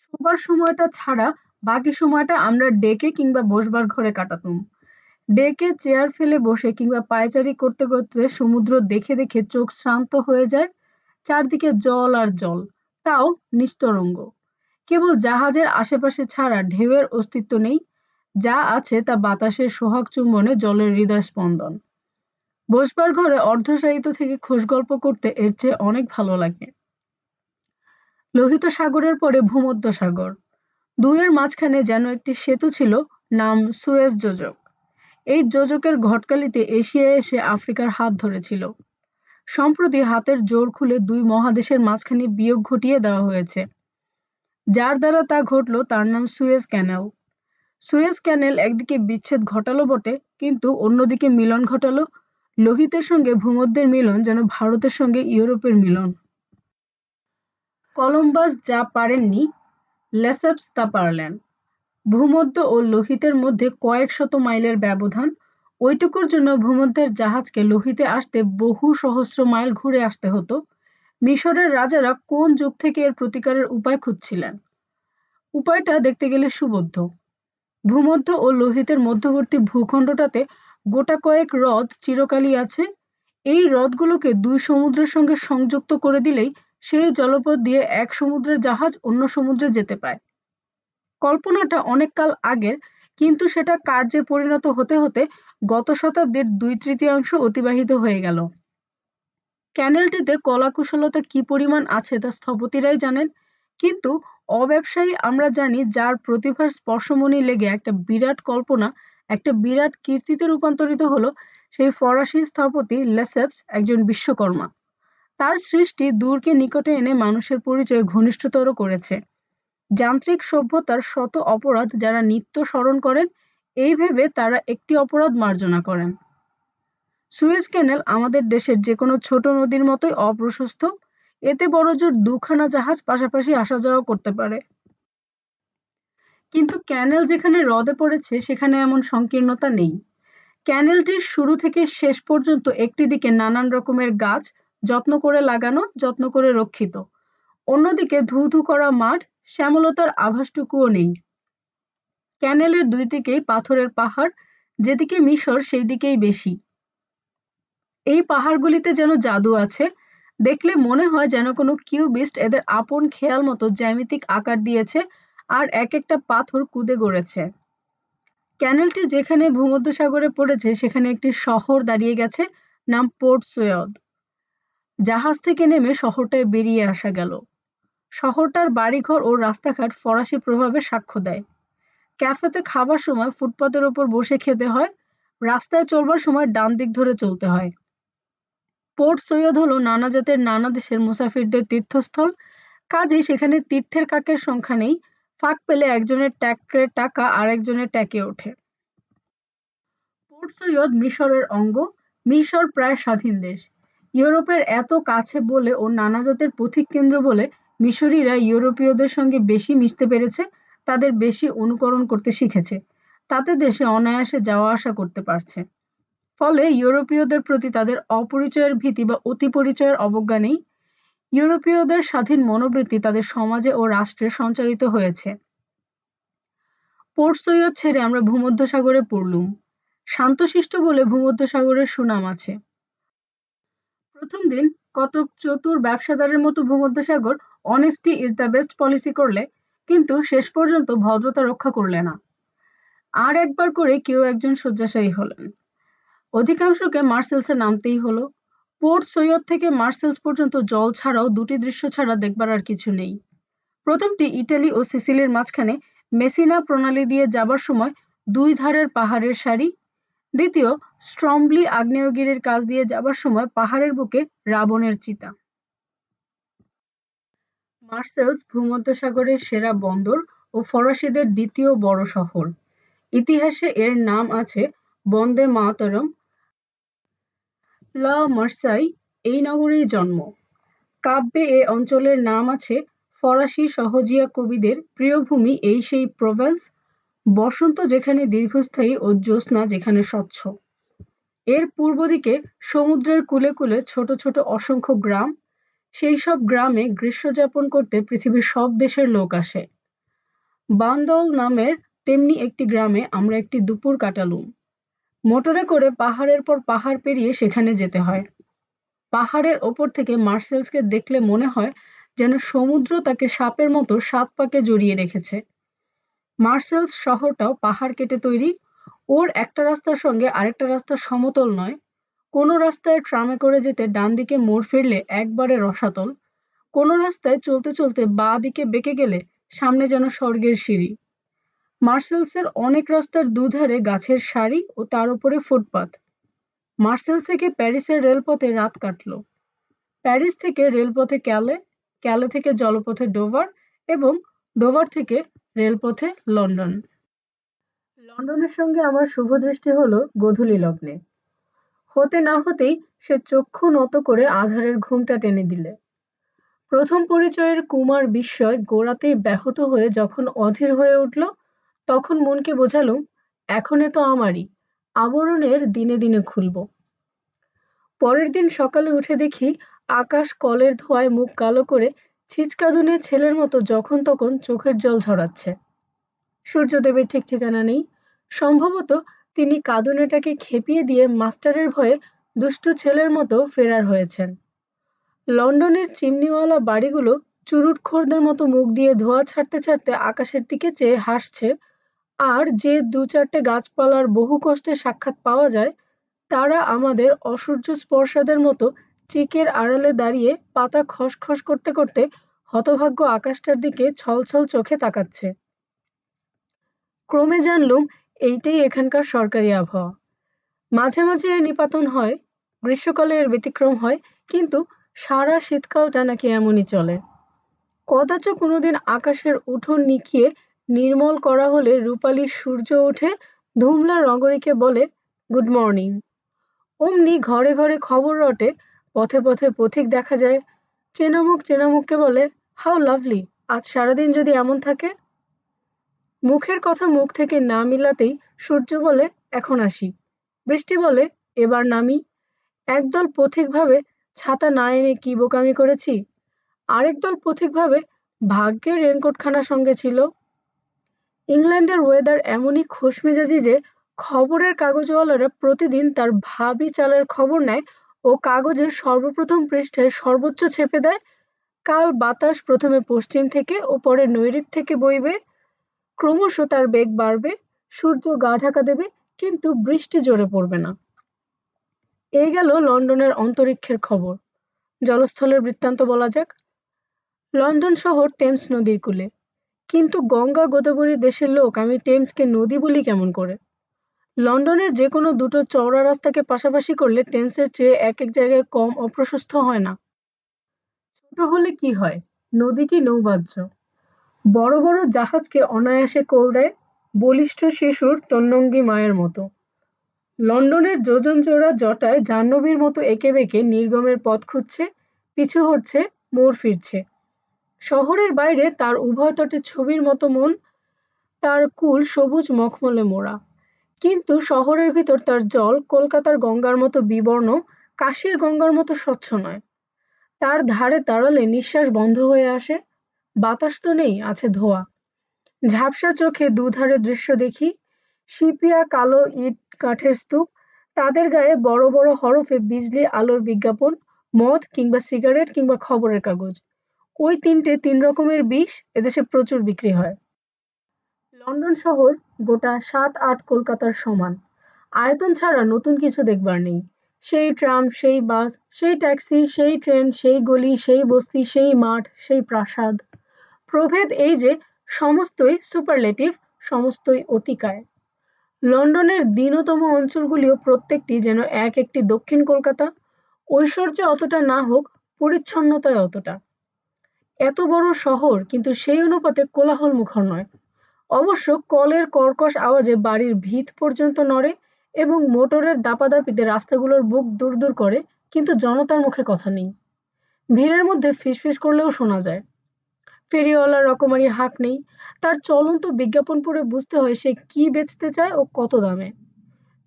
শোবার সময়টা ছাড়া বাকি সময়টা আমরা ডেকে কিংবা বসবার ঘরে কাটাতুম। ডেকে চেয়ার ফেলে বসে কিংবা পায়চারি করতে করতে সমুদ্র দেখে দেখে চোখ শ্রান্ত হয়ে যায়। চারদিকে জল আর জল, তাও নিস্তরঙ্গ। কেবল জাহাজের আশেপাশে ছাড়া ঢেউয়ের অস্তিত্ব নেই। যা আছে তা বাতাসের সোহাগ চুম্বনে জলের হৃদয় স্পন্দন। বসবার ঘরে অর্ধশায়িত থেকে খোশগল্প করতে এর চেয়ে অনেক ভালো লাগে। লোহিত সাগরের পরে ভূমধ্য সাগর, দুইয়ের মাঝখানে যেন একটি সেতু ছিল, নাম সুয়েজ যোজক। এই যোজকের ঘটকালিতে এশিয়া এসে আফ্রিকার হাত ধরেছিল। সম্প্রতি হাতের জোর খুলে দুই মহাদেশের মাঝখানে বিয়োগ ঘটিয়ে দেওয়া হয়েছে। যার দ্বারা তা ঘটল তার নাম সুয়েজ ক্যানেল। সুয়েজ ক্যানেল একদিকে বিচ্ছেদ ঘটালো বটে, কিন্তু অন্যদিকে মিলন ঘটালো। লোহিতের সঙ্গে ভূমধ্যের মিলন যেন ভারতের সঙ্গে ইউরোপের মিলন। কলম্বাস যা পারেননি, লেসেপ্স তা পারলেন। ভূমধ্য ও লোহিতের মধ্যে কয়েক শত মাইলের ব্যবধান। ওইটুকুর জন্য ভূমধ্যের জাহাজকে লোহিতে আসতে বহু সহস্র মাইল ঘুরে আসতে হতো। মিশরের রাজারা কোন যুগ থেকে এর প্রতিকারের উপায় খুঁজছিলেন। উপায়টা দেখতে গেলে সুবোধ্য। ভূমধ্য ও লোহিতের মধ্যবর্তী ভূখণ্ডটাতে গোটা কয়েক হ্রদ চিরকালই আছে। এই হ্রদগুলোকে দুই সমুদ্রের সঙ্গে সংযুক্ত করে দিলেই সেই জলপথ দিয়ে এক সমুদ্রের জাহাজ অন্য সমুদ্রে যেতে পায়। কল্পনাটা অনেক কাল আগের, কিন্তু সেটা কার্যে পরিণত হতে হতে গত শতাব্দীর 2/3 অতিবাহিত হয়ে গেল। ক্যানেলটিতে কলাকুশলতা কি পরিমাণ আছে তা স্থপতিরাই জানেন, কিন্তু অব্যবসায়ী আমরা জানি যার প্রতিভার স্পর্শমণি লেগে একটা বিরাট কল্পনা একটা বিরাট কীর্তিতে রূপান্তরিত হলো, সেই ফরাসি স্থপতি লেসেপ্স একজন বিশ্বকর্মা। তার সৃষ্টি দূরকে নিকটে এনে মানুষের পরিচয় ঘনিষ্ঠতর করেছে। যান্ত্রিক সভ্যতার শত অপরাধ যারা নিত্য স্মরণ করেন, এই ভেবে তারা একটি অপরাধ মার্জনা করেন। সুয়েজ ক্যানেল আমাদের দেশের যে কোনো ছোট নদীর মতোই অপ্রশস্ত। এতে বড়জোর দুখানা জাহাজ পাশাপাশি আসা যাওয়া করতে পারে। কিন্তু ক্যানেল যেখানে হ্রদে পড়েছে সেখানে এমন সংকীর্ণতা নেই। ক্যানেলটির শুরু থেকে শেষ পর্যন্ত একটি দিকে নানান রকমের গাছ, যত্ন করে লাগানো, যত্ন করে রক্ষিত। অন্যদিকে ধু ধু করা মাঠ, শ্যামলতার আভাসটুকুও নেই। ক্যানেলের দুই দিকেই পাথরের পাহাড়, যেদিকে মিশর সেই দিকেই বেশি। এই পাহাড়গুলিতে যেন জাদু আছে। দেখলে মনে হয় যেন কোনো কিউবিস্ট এদের আপন খেয়াল মতো জ্যামিতিক আকার দিয়েছে আর এক একটা পাথর কুঁদে গড়েছে। ক্যানেলটি যেখানে ভূমধ্যসাগরে পড়েছে সেখানে একটি শহর দাঁড়িয়ে গেছে, নাম পোর্ট সৈয়দ। জাহাজ থেকে নেমে শহরটায় বেরিয়ে আসা গেল। শহরটার বাড়িঘর ও রাস্তাঘাট ফরাসি প্রভাবে সাক্ষ্য দেয়। ক্যাফেতে খাবার সময় ফুটপাতের ওপর বসে খেতে হয়, রাস্তায় চলবার সময় ডান দিক ধরে চলতে হয়। পোর্ট সৈয়দ হলো নানা জাতের নানা দেশের মুসাফিরদের তীর্থস্থল, কাজেই সেখানে তীর্থের কাকের সংখ্যা নেই। ফাঁক পেলে একজনের ট্যাক্রের টাকা আরেকজনের ট্যাকে ওঠে। পোর্ট সৈয়দ মিশরের অঙ্গ। মিশর প্রায় স্বাধীন দেশ। ইউরোপের এত কাছে বলে ও নানা জাতের পথিক কেন্দ্র বলে মিশরীরা ইউরোপীয়দের সঙ্গে বেশি মিশতে পেরেছে, তাদের বেশি অনুকরণ করতে শিখেছে। তাতে দেশে অনায়াসে যাওয়া আসা করতে পারছে। ফলে ইউরোপীয়দের প্রতি তাদের অপরিচয়ের ভীতি বা অতিপরিচয়ের অবজ্ঞা নেই। ইউরোপীয়দের স্বাধীন মনোবৃত্তি তাদের সমাজে ও রাষ্ট্রে সঞ্চারিত হয়েছে। পোর্ট সৈয়দ ছেড়ে আমরা ভূমধ্যসাগরে পড়লুম। শান্তশিষ্ট বলে ভূমধ্যসাগরের সুনাম আছে। প্রথম দিন কতক চতুর ব্যবসাদারের মতো ভূমধ্যসাগর honesty is the best policy করলে, কিন্তু শেষ পর্যন্ত ভদ্রতা রক্ষা করলে না। আর একবার করে কেউ একজন শয্যাশায়ী হলেন। অধিকাংশকে মার্সেলসে নামতেই হলো। পোর্ট সৈয়দ থেকে মার্সেলস পর্যন্ত জল ছাড়াও দুটি দৃশ্য ছাড়া দেখবার আর কিছু নেই। প্রথমটি ইটালি ও সিসিলির মাঝখানে মেসিনা প্রণালী দিয়ে যাবার সময় দুই ধারের পাহাড়ের সারি। দ্বিতীয়, স্ট্রমব্লি আগ্নেয়গিরির কাছ দিয়ে যাবার সময় পাহাড়ের বুকে রাবণের চিতা। মার্সেলস ভূমধ্যসাগরের সেরা বন্দর ও ফরাসিদের দ্বিতীয় বড় শহর। ইতিহাসে এর নাম আছে বন্দে মাতরম। লা মার্সাই এই নগরেই জন্ম। কাব্যে এ অঞ্চলের নাম আছে ফরাসি সহজিয়া কবিদের প্রিয় ভূমি, এই সেই প্রোভেন্স। বসন্ত যেখানে দীর্ঘস্থায়ী ও জ্যোৎস্না যেখানে স্বচ্ছ। এর পূর্ব দিকে সমুদ্রের কূলে কূলে ছোট ছোট অসংখ্য গ্রাম। সেই সব গ্রামে গ্রীষ্মযাপন করতে পৃথিবীর সব দেশের লোক আসে। বান্দল নামের তেমনি একটি গ্রামে আমরা একটি দুপুর কাটালুম। মোটরে করে পাহাড়ের পর পাহাড় পেরিয়ে সেখানে যেতে হয়। পাহাড়ের ওপর থেকে মার্সেলসকে দেখলে মনে হয় যেন সমুদ্র তাকে সাপের মতো ৭ পাকে জড়িয়ে রেখেছে। মার্সেলস শহরটাও পাহাড় কেটে তৈরি। ওর একটা রাস্তার সঙ্গে আরেকটা রাস্তা সমতল নয়। কোনো রাস্তায় ট্রামে করে যেতে ডান দিকে মোড় ফিরলে একবারে রসাতল। কোনো রাস্তায় চলতে চলতে বাঁ দিকে বেঁকে গেলে সামনে যেন স্বর্গের সিঁড়ি। মার্সেলসের অনেক রাস্তার দুধারে গাছের সারি ও তার উপরে ফুটপাত। মার্সেলস থেকে প্যারিসের রেলপথে রাত কাটল। প্যারিস থেকে রেলপথে ক্যালে, ক্যালে থেকে জলপথে ডোভার এবং ডোভার থেকে রেলপথে লন্ডন। লন্ডনের সঙ্গে আমার শুভদৃষ্টি হলো গোধূলি লগ্নে। হতে না হতেই সে চক্ষু নত করে আঁধারের ঘুমটা টেনে দিলে। প্রথম পরিচয়ের কুমার বিস্ময় গোড়াতেই ব্যাহত হয়ে যখন অধীর হয়ে উঠল, তখন মনকে বোঝালুম এখন এ তো আমারই, আবরণের দিনে দিনে খুলব। পরের দিন সকালে উঠে দেখি আকাশ কলের ধোঁয়ায় মুখ কালো করে ছিচকাদুনে ছেলের মতো যখন তখন চোখের জল ঝরাচ্ছে। সূর্যদেবের ঠিক ঠিকানা নেই। সম্ভবত তিনি কাঁদুনেটাকে খেপিয়ে দিয়ে মাস্টারের ভয়ে দুষ্টু ছেলের মতো ফেরার হয়েছেন। লন্ডনের চিমনিওয়ালা বাড়িগুলো চুরুটখোরদের মতো মুখ দিয়ে ধোঁয়া ছাড়তে ছাড়তে আকাশের দিকে চেয়ে হাসছে, আর যে ২-৪টে গাছপালার বহু কষ্টে সাক্ষাৎ পাওয়া যায়, তারা আমাদের অসূর্য স্পর্শাদের মতো চিকের আড়ালে দাঁড়িয়ে পাতা খসখস করতে করতে হতভাগ্য আকাশটার দিকে ছলছল চোখে তাকাচ্ছে। ক্রমে জানলুম এইটাই এখানকার সরকারি আবহাওয়া। মাঝে মাঝে এর নিপাতন হয়, গ্রীষ্মকালে এর ব্যতিক্রম হয়, কিন্তু সারা শীতকালটা নাকি এমনই চলে। কদাচ কোনোদিন আকাশের উঠোন নিকিয়ে নির্মল করা হলে রূপালী সূর্য উঠে ধুমলা নগরীকে বলে গুড মর্নিং। অমনি ঘরে ঘরে খবর রটে, পথে পথে পথিক দেখা যায়, চেনা মুখকে বলে হাউ লাভলি, আজ সারাদিন যদি এমন থাকে। মুখের কথা মুখ থেকে না মিলাতেই সূর্য বলে এখন আসি, বৃষ্টি বলে এবার নামি। একদল পথিক ভাবে ছাতা না এনে কি বোকামি করেছি, আরেক দল পথিক ভাবে ভাগ্যের রেনকোটখানা সঙ্গে ছিল। ইংল্যান্ডের ওয়েদার এমনই খোশমেজাজি যে খবরের কাগজওয়ালারা প্রতিদিন তার ভাবি চালের খবর নেয় ও কাগজের সর্বপ্রথম পৃষ্ঠায় সর্বোচ্চ ছেপে দেয়, কাল বাতাস প্রথমে পশ্চিম থেকে ও পরে নৈঋত্য থেকে বইবে, ক্রমশ তার বেগ বাড়বে, সূর্য গা ঢাকা দেবে, কিন্তু বৃষ্টি জোরে পড়বে না। এই গেল লন্ডনের অন্তরিক্ষের খবর। জলস্থলের বৃত্তান্ত বলা যাক। লন্ডন শহর টেমস নদীর কূলে, কিন্তু গঙ্গা গোদাবরী দেশের লোক আমি টেমসকে নদী বলি কেমন করে? লন্ডনের যে কোনো দুটো চওড়া রাস্তাকে পাশাপাশি করলে টেমসের চেয়ে এক এক জায়গায় কম অপ্রশস্ত হয় না। ছোট হলে কি হয়, নদীটি নৌবাহ্য। বড় বড় জাহাজকে অনায়াসে কোল দেয়, বলিষ্ঠ শিশুর তন্নঙ্গি মায়ের মতো। লন্ডনের যোজন জোড়া জটায় জাহ্নবীর মতো এঁকে বেঁকে নির্গমের পথ খুঁজছে, পিছু হটছে, মোড় ফিরছে। শহরের বাইরে তার উভয় তটে ছবির মতো মন, তার কূল সবুজ মখমলে মোড়া। কিন্তু শহরের ভিতর তার জল কলকাতার গঙ্গার মতো বিবর্ণ, কাশীর গঙ্গার মতো স্বচ্ছ নয়। তার ধারে দাঁড়ালে নিঃশ্বাস বন্ধ হয়ে আসে। বাতাস তো নেই, আছে ধোঁয়া। ঝাপসা চোখে দুধারে দৃশ্য দেখি, শিপিয়া কালো ইট কাঠের স্তূপ, তাদের গায়ে বড় বড় হরফে বিজলি আলোর বিজ্ঞাপন, মদ কিংবা সিগারেট কিংবা খবরের কাগজ। ওই তিনটে তিন রকমের বিষ এদেশে প্রচুর বিক্রি হয়। লন্ডন শহর গোটা ৭-৮ কলকাতার সমান। আয়তন ছাড়া নতুন কিছু দেখবার নেই। সেই ট্রাম, সেই বাস, সেই ট্যাক্সি, সেই ট্রেন, সেই গলি, সেই বস্তি, সেই মাঠ, সেই প্রাসাদ। প্রভেদ এই যে সমস্তই সুপারলেটিভ, সমস্তই অতিকায়। লন্ডনের দীনতম অঞ্চলগুলিও প্রত্যেকটি যেন এক একটি দক্ষিণ কলকাতা। ঐশ্বর্যে অতটা না হোক, পরিচ্ছন্নতায় অতটা। এত বড় শহর, কিন্তু সেই অনুপাতে কোলাহল মুখর নয়। অবশ্য কলের কর্কশ আওয়াজে বাড়ির ভিত পর্যন্ত নড়ে এবং মোটরের দাপাদাপিতে রাস্তাগুলোর বুক দূর দূর করে, কিন্তু জনতার মুখে কথা নেই। ভিড়ের মধ্যে ফিসফিস করলেও শোনা যায়। ফেরিওয়ালার রকমারি হাঁক নেই, তার চলন্ত বিজ্ঞাপন পড়ে বুঝতে হয় সে কি বেচতে চায় ও কত দামে।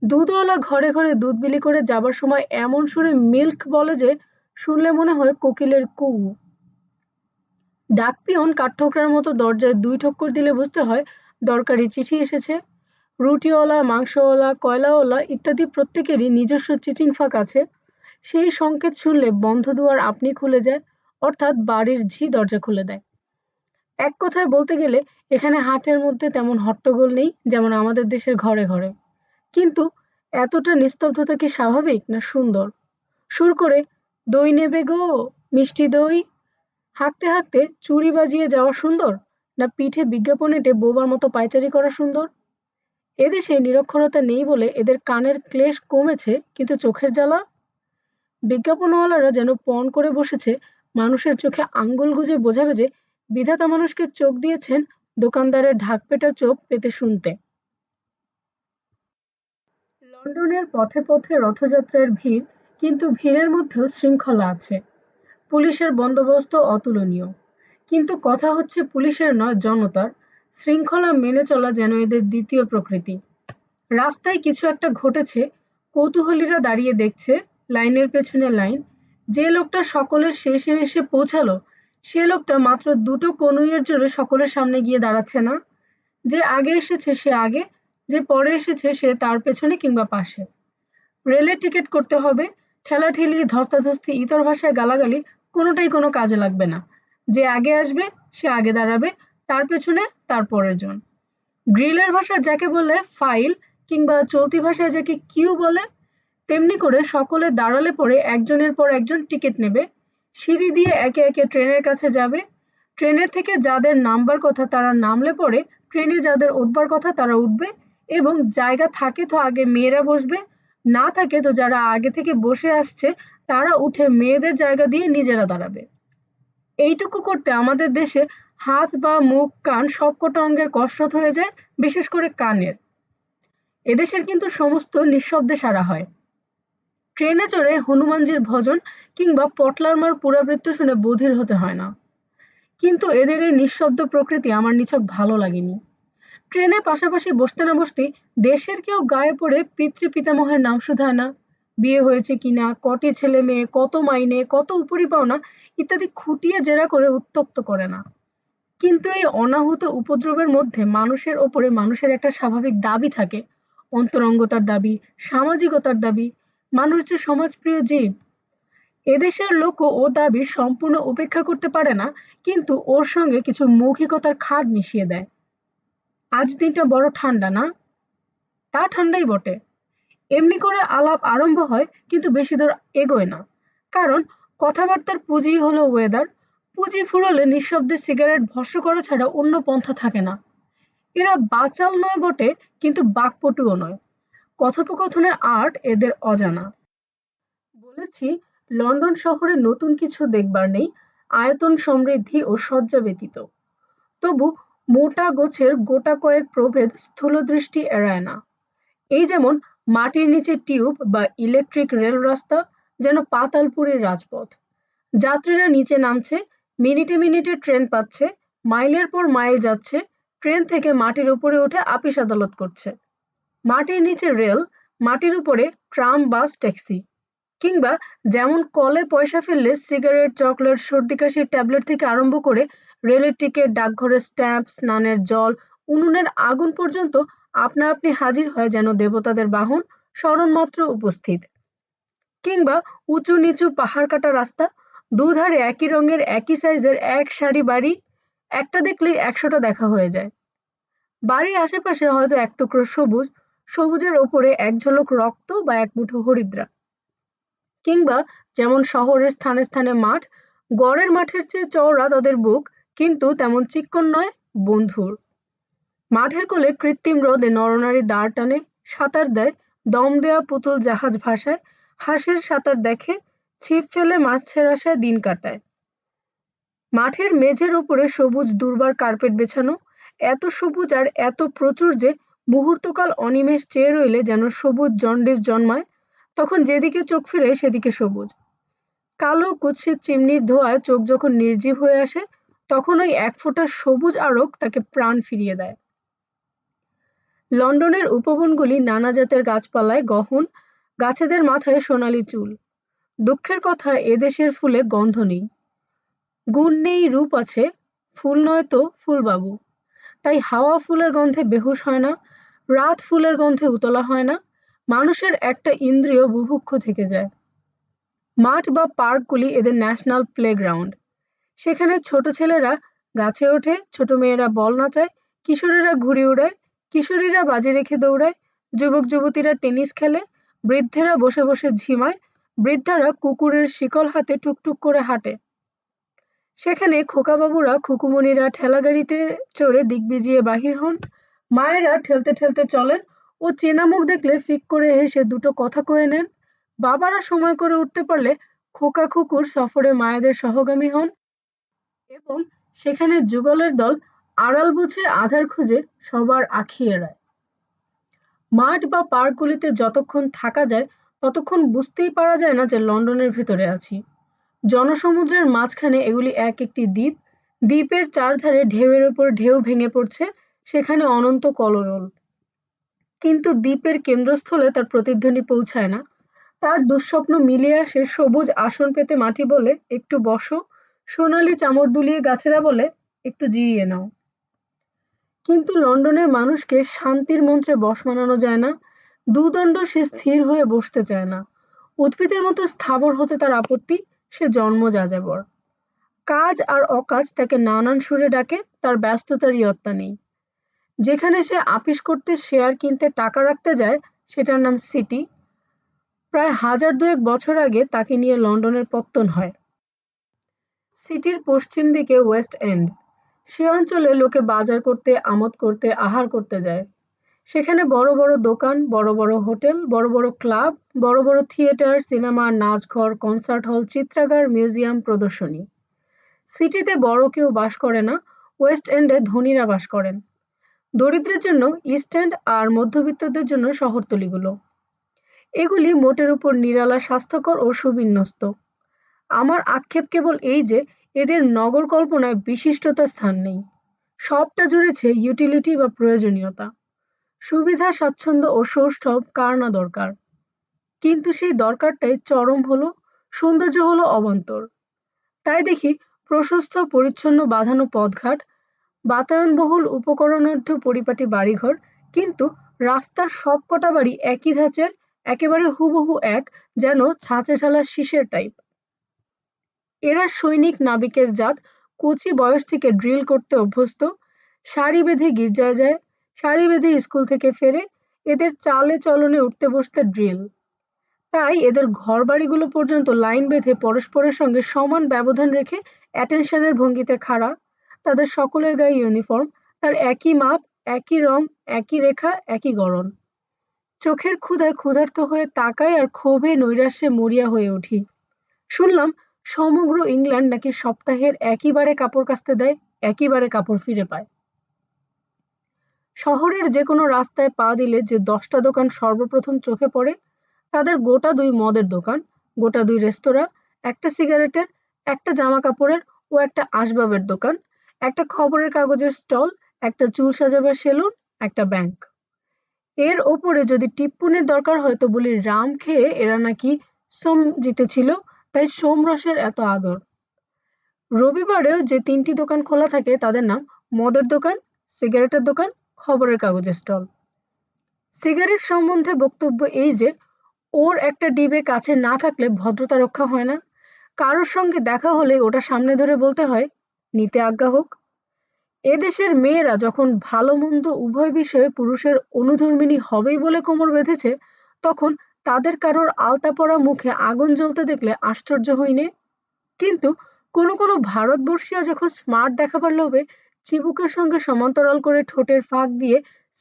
দুধওয়ালা ঘরে ঘরে দুধ বিলি করে যাবার সময় এমন সুরে মিল্ক বলে যে শুনলে মনে হয় কোকিলের কু। ডাকপিয়ন কাঠঠোকরার মতো দরজায় ২ ঠক্কর দিলে বুঝতে হয় দরকারি চিঠি এসেছে। রুটিওয়ালা, মাংসওয়ালা, কয়লাওয়ালা ইত্যাদি প্রত্যেকেরই নিজস্ব চিচিং ফাঁক আছে। সেই সংকেত শুনলে বন্ধ দুয়ার আপনি খুলে যায়, অর্থাৎ বাড়ির ঝি দরজা খুলে দেয়। এক কথায় বলতে গেলে এখানে হাটের মধ্যে তেমন হট্টগোল নেই যেমন আমাদের দেশের ঘরে ঘরে। কিন্তু এতটা নিস্তব্ধতা কি স্বাভাবিক না সুন্দর? সুর করে দই নেবে গো, মিষ্টি দই। হাঁকতে হাঁকতে চুড়ি বাজিয়ে যাওয়া সুন্দর, না পিঠে বিজ্ঞাপন এঁটে বোবার মতো পায়চারি করা সুন্দর? এদেশে নিরক্ষরতা নেই বলে এদের কানের ক্লেশ কমেছে, কিন্তু চোখের জ্বালা। বিজ্ঞাপনওয়ালারা যেন পণ করে বসেছে মানুষের চোখে আঙ্গুল গুজে বোঝাবে যে বিধাতা মানুষকে চোখ দিয়েছেন দোকানদারের ঢাকপেটা চোখ পেতে শুনতে। লন্ডনের পথে পথে রথযাত্রার ভিড়, কিন্তু ভিড়ের মধ্যেও শৃঙ্খলা আছে। পুলিশের বন্দোবস্ত অতুলনীয়, কিন্তু কথা হচ্ছে পুলিশের নয়, জনতার। শৃঙ্খলা মেনে চলা যেন এদের দ্বিতীয় প্রকৃতি। রাস্তায় কিছু একটা ঘটেছে, কৌতূহলীরা দাঁড়িয়ে দেখছে, লাইনের পেছনে লাইন। যে লোকটা সকলের শেষে এসে পৌঁছালো, সে লোকটা মাত্র দুটো কনুইয়ের জোরে সকলের সামনে গিয়ে দাঁড়াচ্ছে না। যে আগে এসেছে সে আগে, যে পরে এসেছে সে তার পেছনে কিংবা পাশে। রেলের টিকিট করতে হবে, ঠেলাঠেলি, ধস্তাধস্তি, ইতর ভাষায় গালাগালি কোনোটাই কোনো কাজে লাগবে না। যে আগে আসবে সে আগে দাঁড়াবে, তার পেছনে তার পরের জন। ড্রিলের ভাষায় যাকে বলে ফাইল, কিংবা চলতি ভাষায় যাকে কিউ বলে, তেমনি করে সকলে দাঁড়ালে পরে একজনের পর একজন টিকিট নেবে, সিঁড়ি দিয়ে একে একে ট্রেনের কাছে যাবে। ট্রেনের থেকে যাদের নামবার কথা তারা নামলে পরে ট্রেনে যাদের উঠবার কথা তারা উঠবে, এবং জায়গা থাকে তো আগে মেয়েরা বসবে, না থাকে তো যারা আগে থেকে বসে আসছে তারা উঠে মেয়েদের জায়গা দিয়ে নিজেরা দাঁড়াবে। এইটুকু করতে আমাদের দেশে হাত বা মুখ কান সবকটা অঙ্গের কসরত হয়ে যায়, বিশেষ করে কানের। এদেশের কিন্তু সমস্ত নিঃশব্দে সারা হয়। ট্রেনে চড়ে হনুমানজির ভজন কিংবা পটলার মার পুরাবৃত্ত শুনে বধির হতে হয় না। কিন্তু এদের এই নিঃশব্দ প্রকৃতি আমার নিছক ভালো লাগেনি। ট্রেনে পাশাপাশি বসতে না বসতেই দেশের কেউ গায়ে পড়ে পিতৃ পিতামহের নাম শুধায় না, বিয়ে হয়েছে কিনা, কটি ছেলে মেয়ে, কত মাইনে, কত উপরি পাওনা ইত্যাদি খুঁটিয়ে জেরা করে উত্তপ্ত করে না। কিন্তু এই অনাহুত উপদ্রবের মধ্যে মানুষের ওপরে মানুষের একটা স্বাভাবিক দাবি থাকে, অন্তরঙ্গতার দাবি, সামাজিকতার দাবি। মানুষ যে সমাজপ্রিয় জীব। এদেশের লোকও ও দাবি সম্পূর্ণ উপেক্ষা করতে পারে না, কিন্তু ওর সঙ্গে কিছু মৌখিকতার খাদ মিশিয়ে দেয়। আজ দিনটা বড় ঠান্ডা না? তা ঠান্ডাই বটে। এমনি করে আলাপ আরম্ভ হয়, কিন্তু বেশি দূর এগোয় না। কারণ কথাবার্তার পুঁজিই হলো ওয়েদার। পুঁজি ফুরোলে নিঃশব্দে সিগারেট ভস্ম করা ছাড়া অন্য পন্থা থাকে না। এরা বাচাল নয় বটে, কিন্তু বাকপটুও নয়। কথোপকথনের আর্ট এদের অজানা। বলেছি, লন্ডন শহরে নতুন কিছু দেখবার নেই, আয়তন সমৃদ্ধি ও সজ্জা ব্যতীত। তবু মোটা গোছের গোটা কয়েক প্রভেদ স্থূলদৃষ্টি এড়ায় না। এই যেমন মাটির নিচে টিউব বা ইলেকট্রিক রেল রাস্তা, যেন পাতালপুরীর রাজপথ। যাত্রীরা নিচে নামছে, মিনিটে মিনিটে ট্রেন পাচ্ছে, মাইলের পর মাইল যাচ্ছে, ট্রেন থেকে মাটির উপরে উঠে আপিস আদালত করছে। মাটির নিচে রেল, মাটির উপরে ট্রাম, বাস, ট্যাক্সি। কিংবা যেমন কলে পয়সা ফেললে সিগারেট, চকলেট, সর্দি কাশির ট্যাবলেট থেকে আরম্ভ করে রেলের টিকিট, ডাকঘরের স্ট্যাম্প, স্নানের জল, উনুনের আগুন পর্যন্ত আপনা আপনি হাজির হয় যেন দেবতাদের বাহন, স্মরণমাত্র উপস্থিত। কিংবা উঁচু নিচু পাহাড় কাটা রাস্তা, দুধারে একই রঙের একই সাইজের এক সারি বাড়ি, একটা দেখলেই ১০০টা দেখা হয়ে যায়। বাড়ির আশেপাশে হয়তো এক টুকরো সবুজ, সবুজের ওপরে এক ঝলক রক্ত বা এক মুঠো হরিদ্রা। কিংবা যেমন শহরের স্থানে স্থানে মাঠ, গড়ের মাঠের চেয়ে চওড়া তাদের বুক, কিন্তু তেমন চিক্কণ নয়, বন্ধুর। মাঠের কোলে কৃত্রিম রোদে নরনারী দাঁড় টানে, সাঁতার দেয়, দম দেয়া পুতুল জাহাজ ভাসায়, হাঁসের সাঁতার দেখে, ছিপ ফেলে মাছের আশায় দিন কাটায়। মাঠের মেঝের ওপরে সবুজ দুর্বার কার্পেট বেছানো, এত সবুজ আর এত প্রচুর যে মুহূর্তকাল অনিমেষ চেয়ে রইলে যেন সবুজ জন্ডিস জন্মায়। তখন যেদিকে চোখ ফিরে সেদিকে সবুজ। কালো কুৎসিত চিমনির ধোঁয়ায় চোখ যখন নির্জীব হয়ে আসে, তখন ওই এক ফোঁটা সবুজ আরক তাকে প্রাণ ফিরিয়ে দেয়। লন্ডনের উপবনগুলি নানা জাতের গাছপালায় গহন, গাছেদের মাথায় সোনালি চুল। দুঃখের কথা, এদেশের ফুলে গন্ধ নেই, গুণ নেই, রূপ আছে, ফুল নয়তো ফুলবাবু। তাই হাওয়া ফুলের গন্ধে বেহুশ হয় না, রাত ফুলের গন্ধে উতলা হয় না, মানুষের একটা ইন্দ্রিয় বুভুক্ষ থেকে যায়। মাঠ বা পার্কগুলি এদের ন্যাশনাল প্লেগ্রাউন্ড। সেখানে ছোট ছেলেরা গাছে ওঠে, ছোট মেয়েরা বল নাচায়, কিশোরেরা ঘুড়ি ওড়ায়, কিশোরীরা বাজি রেখে দৌড়ায়, যুবক যুবতীরা টেনিস খেলে, বৃদ্ধেরা বসে বসে ঝিমায়, বৃদ্ধারা কুকুরের শিকল হাতে টুকটুক করে হাঁটে। সেখানে খোকাবাবুরা খুকুমণিরা ঠেলাগাড়িতে চড়ে দিগ্বিজিয়ে বাহির হন, মায়েরা ঠেলতে ঠেলতে চলেন ও চেনা মুখ দেখলে ফিক করে হেসে দুটো কথা কয়ে নেন। বাবারা সময় করে উঠতে পারলে খোকা খুকুর সফরে মায়েদের সহগামী হন এবং সেখানে যুগলের দল আড়াল বুঝে আধার খুঁজে সবার আঁখি এড়ায়। মাঠ বা পার্কগুলিতে যতক্ষণ থাকা যায় ততক্ষণ বুঝতেই পারা যায় না যে লন্ডনের ভেতরে আছি। জনসমুদ্রের মাঝখানে এগুলি এক একটি দ্বীপ, দ্বীপের চারধারে ঢেউয়ের ওপর ঢেউ ভেঙে পড়ছে, সেখানে অনন্ত কলরল। কিন্তু দ্বীপের কেন্দ্রস্থলে তার প্রতিধ্বনি পৌঁছায় না। তার দুঃস্বপ্ন মিলিয়ে আসে সবুজ আসন পেতে মাটি বলে একটু বসো, সোনালি চামর দুলিয়ে গাছেরা বলে একটু জিরিয়ে নাও। কিন্তু লন্ডনের মানুষকে শান্তির মন্ত্রে বশ মানানো যায় না, দুদণ্ড সে স্থির হয়ে বসতে চায় না। উদ্ভিদের মতো স্থাবর হতে তার আপত্তি, সে জন্ম যাযাবর। কাজ আর অকাজ তাকে নানান সুরে ডাকে, তার ব্যস্ততার ইয়ত্তা নেই। যেখানে সে আপিস করতে, শেয়ার কিনতে, টাকা রাখতে যায় সেটার নাম সিটি। প্রায় ১,০০০ বছর আগে তাকে নিয়ে লন্ডনের পত্তন হয়। সিটির পশ্চিম দিকে ওয়েস্ট এন্ড। সে অঞ্চলে লোকে বাজার করতে, আমোদ করতে, আহার করতে যায়। সেখানে বড় বড় দোকান, বড় বড় হোটেল, বড় বড় ক্লাব, বড় বড় থিয়েটার, সিনেমা, নাচঘর, কনসার্ট হল, চিত্রাগার, মিউজিয়াম, প্রদর্শনী। সিটিতে বড় কেউ বাস করে না, ওয়েস্ট এন্ডে ধনীরা বাস করেন। দরিদ্রের জন্য ইস্ট এন্ড আর মধ্যবিত্তদের জন্য শহরতলিগুলো। এগুলি মোটের উপর নিরালা, স্বাস্থ্যকর ও সুবিন্যস্ত। আমার আক্ষেপ কেবল এই যে এদের নগর কল্পনায় বিশিষ্টতার স্থান নেই। সবটা জুড়েছে ইউটিলিটি বা প্রয়োজনীয়তা। সুবিধা, স্বাচ্ছন্দ্য ও সৌষ্ঠব কার না দরকার, কিন্তু সেই দরকারটাই চরম হলো, সৌন্দর্য হলো অবান্তর। তাই দেখি প্রশস্ত পরিচ্ছন্ন বাঁধানো পথঘাট, বাতায়নবহুল উপকরণাঢ্য পরিপাটি বাড়িঘর, কিন্তু রাস্তার সবকটা বাড়ি একই ধাঁচের, একেবারে হুবহু এক, যেন ছাঁচে ঢালা শীষের টাইপ। এরা সৈনিক নাবিকের জাত, কচি বয়স থেকে ড্রিল করতে অভ্যস্ত, সারি বেঁধে গির্জায় যায়, সারি বেঁধে স্কুল থেকে ফেরে, এদের চালে চলনে উঠতে বসতে ড্রিল। তাই এদের ঘরবাড়িগুলো পর্যন্ত লাইন বেঁধে পরস্পরের সঙ্গে সমান ব্যবধান রেখে অ্যাটেনশনের ভঙ্গিতে খাড়া। তাদের সকলের গায়ে ইউনিফর্ম, তার একই মাপ, একই রং, একই রেখা, একই গড়ন। চোখের ক্ষুধায় ক্ষুধার্ত হয়ে তাকাই আর ক্ষোভে নৈরাশ্যে মরিয়া হয়ে উঠি। শুনলাম সমগ্র ইংল্যান্ড নাকি সপ্তাহের একইবারে কাপড় কাচতে দেয়, একইবারে কাপড় ফিরে পায়। শহরের যে কোনো রাস্তায় পা দিলে যে 10টা দোকান সর্বপ্রথম চোখে পড়ে, তাদের গোটা 2 মদের দোকান, গোটা 2 রেস্তোরাঁ, একটা সিগারেটের, একটা জামা কাপড়ের ও একটা আসবাবের দোকান, একটা খবরের কাগজের স্টল, একটা চুল সাজাবার সেলুন, একটা ব্যাংক। এর ওপরে যদি টিপ্পনির দরকার হয় তো বলি রাম খেয়ে এরা নাকি সোম জিতেছিল, তাই সোমরসের এত আদর। রবিবারেও যে 3টি দোকান খোলা থাকে তাদের নাম মদের দোকান, সিগারেটের দোকান, খবরের কাগজের স্টল। সিগারেট সম্বন্ধে বক্তব্য এই যে ওর একটা ডিবে কাছে না থাকলে ভদ্রতা রক্ষা হয় না, কারোর সঙ্গে দেখা হলে ওটা সামনে ধরে বলতে হয় নিতে আজ্ঞা হোক। এদেশের মেয়েরা যখন ভালো মন্দ উভয় বিষয়ে পুরুষের অনুধর্মিণী হবেই বলে কোমর বেঁধেছে, তখন তাদের কারোর আলতা পরা মুখে আগুন জ্বলতে দেখলে আশ্চর্য হইনে। কিন্তু কোনো কোনো ভারতবর্ষীয় যখন স্মার্ট দেখাবার লোভে চিবুকের সঙ্গে সমান্তরাল করে ঠোঁটের ফাঁক দিয়ে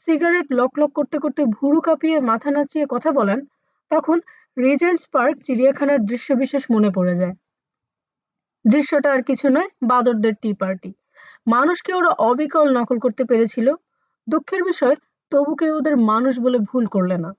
সিগারেট লক লক করতে করতে ভুরু কাঁপিয়ে মাথা নাচিয়ে কথা বলেন, তখন রিজেন্টস পার্ক চিড়িয়াখানার দৃশ্যবিশেষ মনে পড়ে যায়। দৃশ্যটা আর কিছু নয়, বাঁদরদের টি পার্টি। মানুষকে ওরা অবিকল নকল করতে পেরেছিল। দুঃখের বিষয়, তবু কেউ ওদের মানুষ বলে ভুল করলে না।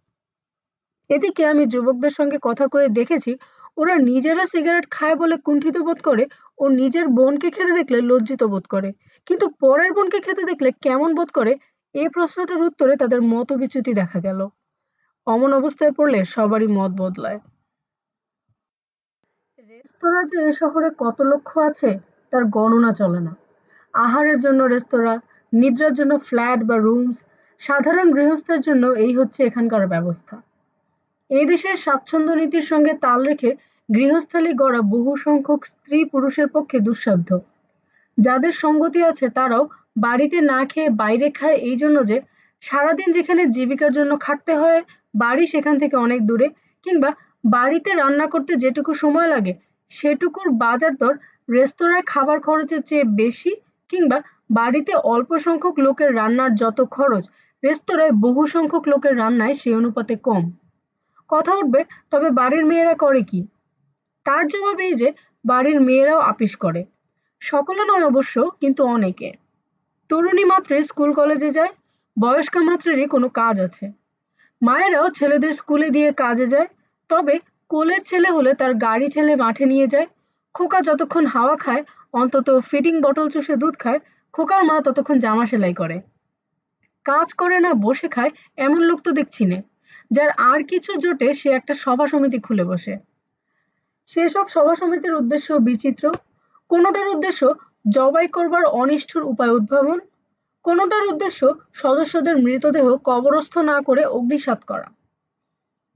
এদিকে আমি যুবকদের সঙ্গে কথা কয়ে দেখেছি, ওরা নিজেরা সিগারেট খায় বলে কুণ্ঠিত বোধ করে ও নিজের বোনকে খেতে দেখলে লজ্জিত বোধ করে, কিন্তু পরের বোনকে খেতে দেখলে কেমন বোধ করে এই প্রশ্নটার উত্তরে তাদের মতবিচ্যুতি দেখা গেল। অমন অবস্থায় পড়লে সবারই মত বদলায়। রেস্তোরাঁ যে এ শহরে কত লক্ষ আছে তার গণনা চলে না। আহারের জন্য রেস্তোরাঁ, নিদ্রার জন্য ফ্ল্যাট বা রুমস, সাধারণ গৃহস্থের জন্য এই হচ্ছে এখানকার ব্যবস্থা। এই দেশের স্বাচ্ছন্দ্য নীতির সঙ্গে তাল রেখে গৃহস্থালী গড়া বহু সংখ্যক স্ত্রী পুরুষের পক্ষে দুঃসাধ্য। যাদের সঙ্গতি আছে তারাও বাড়িতে না খেয়ে বাইরে খায় এই জন্য যে সারাদিন যেখানে জীবিকার জন্য খাটতে হয় বাড়ি সেখান থেকে অনেক দূরে, কিংবা বাড়িতে রান্না করতে যেটুকু সময় লাগে সেটুকুর বাজার দর রেস্তোরাঁয় খাবার খরচের চেয়ে বেশি, কিংবা বাড়িতে অল্প সংখ্যক লোকের রান্নার যত খরচ রেস্তোরাঁয় বহু সংখ্যক লোকের রান্নায় সেই অনুপাতে কম। কথা উঠবে, তবে বাড়ির মেয়েরা করে কি? তার জবাব এই যে বাড়ির মেয়েরাও আপিস করে। সকলে নয় অবশ্য, কিন্তু অনেকে। তরুণী মাত্রই স্কুল কলেজে যায়, বয়স্কা মাত্রেরই কোনো কাজ আছে। মায়েরাও ছেলেদের স্কুলে দিয়ে কাজে যায়, তবে কোলের ছেলে হলে তার গাড়ি ঠেলে মাঠে নিয়ে যায়। খোকা যতক্ষণ হাওয়া খায়, অন্তত ফিডিং বটল চুষে দুধ খায়, খোকার মা ততক্ষণ জামা সেলাই করে। কাজ করে না বসে খায় এমন লোক তো দেখছি নে। যার আর কিছু জোটে সে একটা সভা সমিতি খুলে বসে। সেসব সভা সমিতির উদ্দেশ্য বিচিত্র। কোনোটার উদ্দেশ্য জবাই করবার অনিষ্ঠুর উপায় উদ্ভাবন, কোনোটার উদ্দেশ্য সদস্যদের মৃতদেহ কবরস্থ না করে অগ্নিসাৎ করা।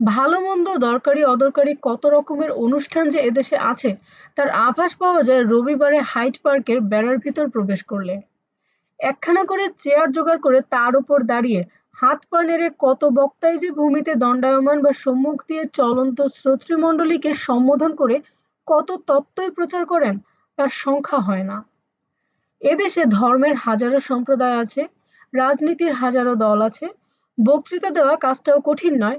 ভালো মন্দ দরকারি অদরকারি কত রকমের অনুষ্ঠান যে এদেশে আছে তার আভাস পাওয়া যায় রবিবারে হাইড পার্কের বেড়ার ভিতর প্রবেশ করলে। একখানা করে চেয়ার জোগাড় করে তার উপর দাঁড়িয়ে হাত পা নেড়ে কত বক্তাই যে ভূমিতে দণ্ডায়মান বা সম্মুখ দিয়ে চলন্ত শ্রোতৃমণ্ডলীকে সম্বোধন করে কত তত্ত্বই প্রচার করেন তার সংখ্যা হয় না। এদেশে ধর্মের হাজারো সম্প্রদায় আছে, রাজনীতির হাজারো দল আছে, বক্তৃতা দেওয়া কাজটাও কঠিন নয়।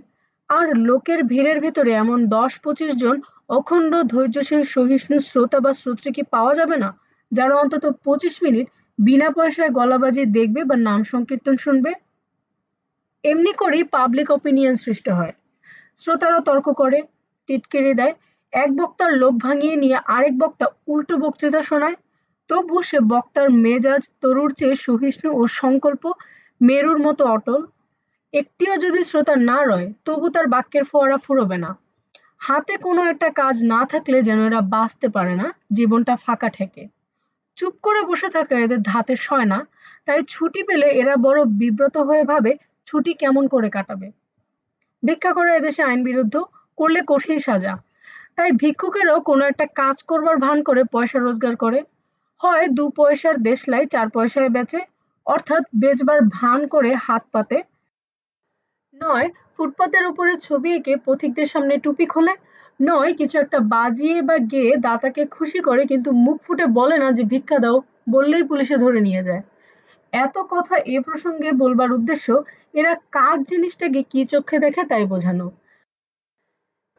আর লোকের ভিড়ের ভেতরে এমন ১০-২৫ জন অখণ্ড ধৈর্যশীল সহিষ্ণু শ্রোতা বা শ্রোত্রী কি পাওয়া যাবে না, যারা অন্তত ২৫ মিনিট বিনা পয়সায় গলাবাজি দেখবে বা নাম সংকীর্তন শুনবে? এমনি করেই পাবলিক অপিনিয়ন সৃষ্টি হয়। শ্রোতারা তর্ক করে, টিটকিরি দেয়, এক বক্তার লোক ভাঙিয়ে নিয়ে আরেক বক্তা উল্টো বক্তৃতা শোনায়। তবু সে বক্তার মেজাজ তরুর চেয়ে সহিষ্ণু ও সংকল্প মেরুর মতো অটল। একটিও যদি শ্রোতা না রয় তবু তার বাক্যের ফোয়ারা ফুরোবে না। হাতে কোনো একটা কাজ না থাকলে যেন এরা বাঁচতে পারে না, জীবনটা ফাঁকা ঠেকে। চুপ করে বসে থাকা এদের ধাতে সয় না, তাই ছুটি পেলে এরা বড় বিব্রত হয়ে ভাবে ছুটি কেমন করে কাটাবে। ভিক্ষা করা এদেশে আইন বিরুদ্ধ, করলে কঠিন সাজা। তাই ভিক্ষুকেরাও কোনো একটা কাজ করবার ভান করে পয়সা রোজগার করে। হয় ২ পয়সার দেশলাই ৪ পয়সায় বেচে, অর্থাৎ বেচবার ভান করে হাত পাতে, নয় ফুটপাতের উপরে ছবি এঁকে পথিকদের সামনে টুপি খোলে, নয় কিছু একটা বাজিয়ে বা গেয়ে দাতাকে খুশি করে কিন্তু মুখ ফুটে বলে না যে ভিক্ষা দাও, বললেই পুলিশে ধরে নিয়ে যায়। এত কথা এ প্রসঙ্গে বলবার উদ্দেশ্য এরা কাজ জিনিসটাকে কি চোখে দেখে তাই বোঝানো।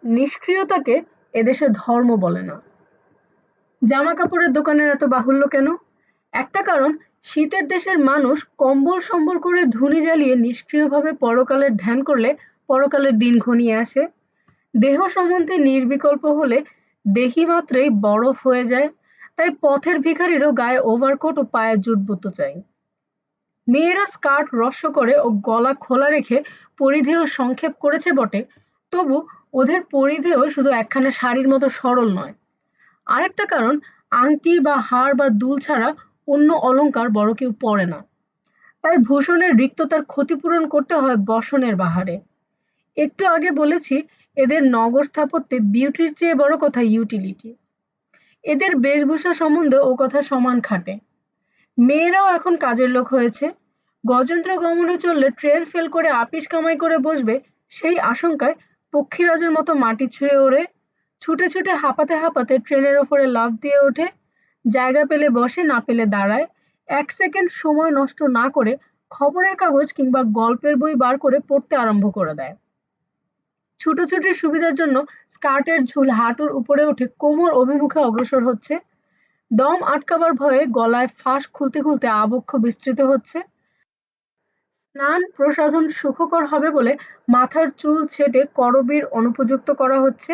নিষ্ক্রিয়তাকে এদেশে ধর্ম বলে না। জামা কাপড়ের দোকানের এত বাহুল্য কেন? একটা কারণ, শীতের দেশের মানুষ কম্বল সম্বল করে ধুনি জ্বালিয়ে নিষ্ক্রিয়ভাবে পরকালের ধ্যান করলে পরকালের দিন ঘনিয়ে আসে। দেহ সম্বন্ধে নির্বিকল্প হলে দেহি মাত্রেই বরফ হয়ে যায়। তাই পথের ভিখারিরও গায়ে ওভারকোট ও পায়ে জুটবুতো চাই। মেয়েরা স্কার্ট রস্য করে ও গলা খোলা রেখে পরিধেয় সংক্ষেপ করেছে বটে, তবু ওদের পরিধেয় শুধু একখানা শাড়ির মতো সরল নয়। আরেকটা কারণ, আংটি বা হার বা দুল ছাড়া অন্য অলংকার বড় কেউ পরে না। তাই ভূষণের রিক্ততার ক্ষতিপূরণ করতে হয় বসনের বাহারে। একটু আগে বলেছি এদের নগর স্থাপত্যে বিউটির চেয়ে বড় কথা ইউটিলিটি। এদের বেশভূষা সম্বন্ধে ও কথা সমান খাটে। মেয়েরাও এখন কাজের লোক হয়েছে। গজেন্দ্র গমনে চললে ট্রেন ফেল করে আপিস কামাই করে বসবে সেই আশঙ্কায় পক্ষীরাজের মতো মাটি ছুঁয়ে ওড়ে, ছুটে ছুটে হাঁপাতে হাঁপাতে ট্রেনের ওপরে লাফ দিয়ে ওঠে, জায়গা পেলে বসে না পেলে দাঁড়ায়, ১ সেকেন্ড সময় নষ্ট না করে খবরের কাগজ কিংবা গল্পের বই বার করে পড়তে আরম্ভ করে দেয়। ছুটোছুটির সুবিধার জন্য স্কার্টের ঝুল হাঁটুর উপরে উঠে কোমর অভিমুখে অগ্রসর হচ্ছে। দম আটকাবার ভয়ে গলায় ফাঁস খুলতে খুলতে আবক্ষ বিস্তৃত হচ্ছে। স্নান প্রসাধন সুখকর হবে বলে মাথার চুল ছেঁটে করবীর অনুপযুক্ত করা হচ্ছে।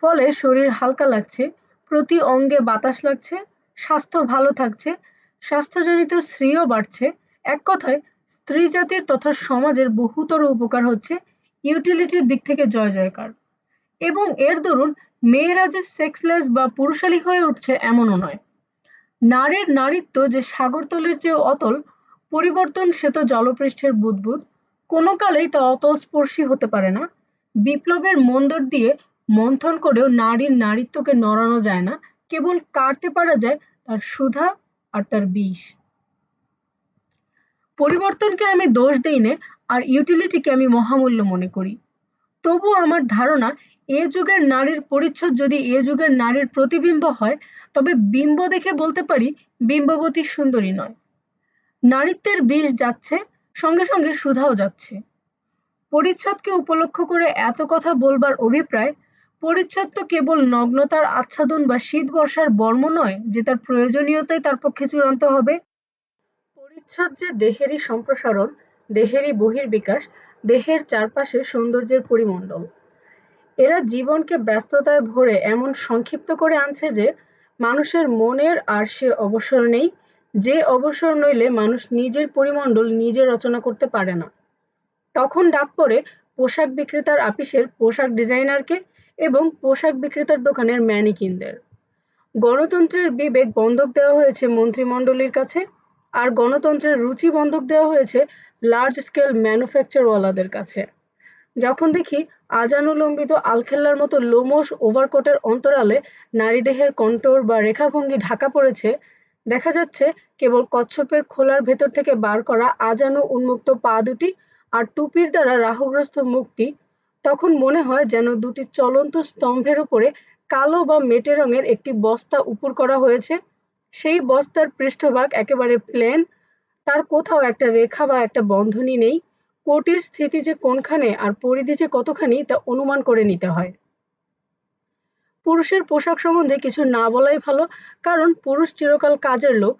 ফলে শরীর হালকা লাগছে, প্রতি অঙ্গে বাতাস লাগছে, স্বাস্থ্য ভালো থাকছে, স্বাস্থ্যজনিত শ্রেয়ও বাড়ছে। এক কথায় স্ত্রী জাতির তথা সমাজের বহুতর উপকার হচ্ছে ইউটিলিটির দিক থেকে জয় জয়কার। এবং এর দরুন মেয়েরা যে সেক্সলেস বা পুরুষালী হয়ে উঠছে এমনও নয়। নারীর নারীত্ব যে সাগরতলের চেয়েও অতল, পরিবর্তন সে তো জলপৃষ্ঠের বুদবুদ, কোনো কালেই তা অতলস্পর্শী হতে পারে না। বিপ্লবের মন্দর দিয়ে মন্থন করেও নারীর নারীত্বকে নড়ানো যায় না, কেবল কাড়তে পারা যায় তার সুধা আর তার বিষ। পরিবর্তনকে আমি দোষ দেই নে, আর ইউটিলিটিকে আমি মহামূল্য মনে করি। তবু আমার ধারণা, এ যুগের নারীর পরিচ্ছদ যদি এ যুগের নারীর প্রতিবিম্ব হয়, তবে বিম্ব দেখে বলতে পারি বিম্ববতী সুন্দরী নয়। নারীত্বের বিষ যাচ্ছে, সঙ্গে সঙ্গে সুধাও যাচ্ছে। পরিচ্ছদকে উপলক্ষ করে এত কথা বলবার অভিপ্রায়, পরিচ্ছদ তো কেবল নগ্নতার আচ্ছাদন বা শীত বর্ষার বর্ম নয় যে তার প্রয়োজনীয়তাই তার পক্ষে চূড়ান্ত হবে। পরিচ্ছদ যে দেহেরই সম্প্রসারণ, দেহেরই বহির্বিকাশ, দেহের চারপাশে সৌন্দর্যের পরিমণ্ডল। এরা জীবনকে ব্যস্ততায় ভরে এমন সংক্ষিপ্ত করে আনছে যে মানুষের মনের আর সে অবসর নেই, যে অবসর নইলে মানুষ নিজের পরিমণ্ডল নিজে রচনা করতে পারে না। তখন ডাক পড়ে পোশাক বিক্রেতার আপিসের পোশাক ডিজাইনারকে এবং পোশাক বিক্রেতার দোকানের ম্যানিকিনদের। গণতন্ত্রের বিবেক বন্ধক দেওয়া হয়েছে মন্ত্রিমণ্ডলীর কাছে, আর গণতন্ত্রের রুচি বন্ধক দেওয়া হয়েছে লার্জ স্কেল ম্যানুফ্যাকচারওয়ালাদের কাছে। যখন দেখি আজানুলম্বিত আলখেল্লার মতো লোমশ ওভারকোটের অন্তরালে নারীদেহের কন্ট্যুর বা রেখাভঙ্গি ঢাকা পড়েছে, দেখা যাচ্ছে কেবল কচ্ছপের খোলার ভেতর থেকে বার করা আজানু উন্মুক্ত পা দুটি আর টুপির দ্বারা রাহুগ্রস্ত মুখটি, তখন মনে হয় যেন দুটি চলন্ত স্তম্ভের উপরে কালো বা মেটে রঙের একটি বস্তা উপুড় করা হয়েছে। সেই বস্তার পৃষ্ঠভাগ একেবারে প্লেন, তার কোথাও একটা রেখা বা একটা বন্ধনী নেই। কোটির স্থিতি যে কোনখানে আর পরিধি যে কতখানি তা অনুমান করে নিতে হয়। পুরুষের পোশাক সম্বন্ধে কিছু না বলাই ভালো, কারণ পুরুষ চিরকাল কাজের লোক।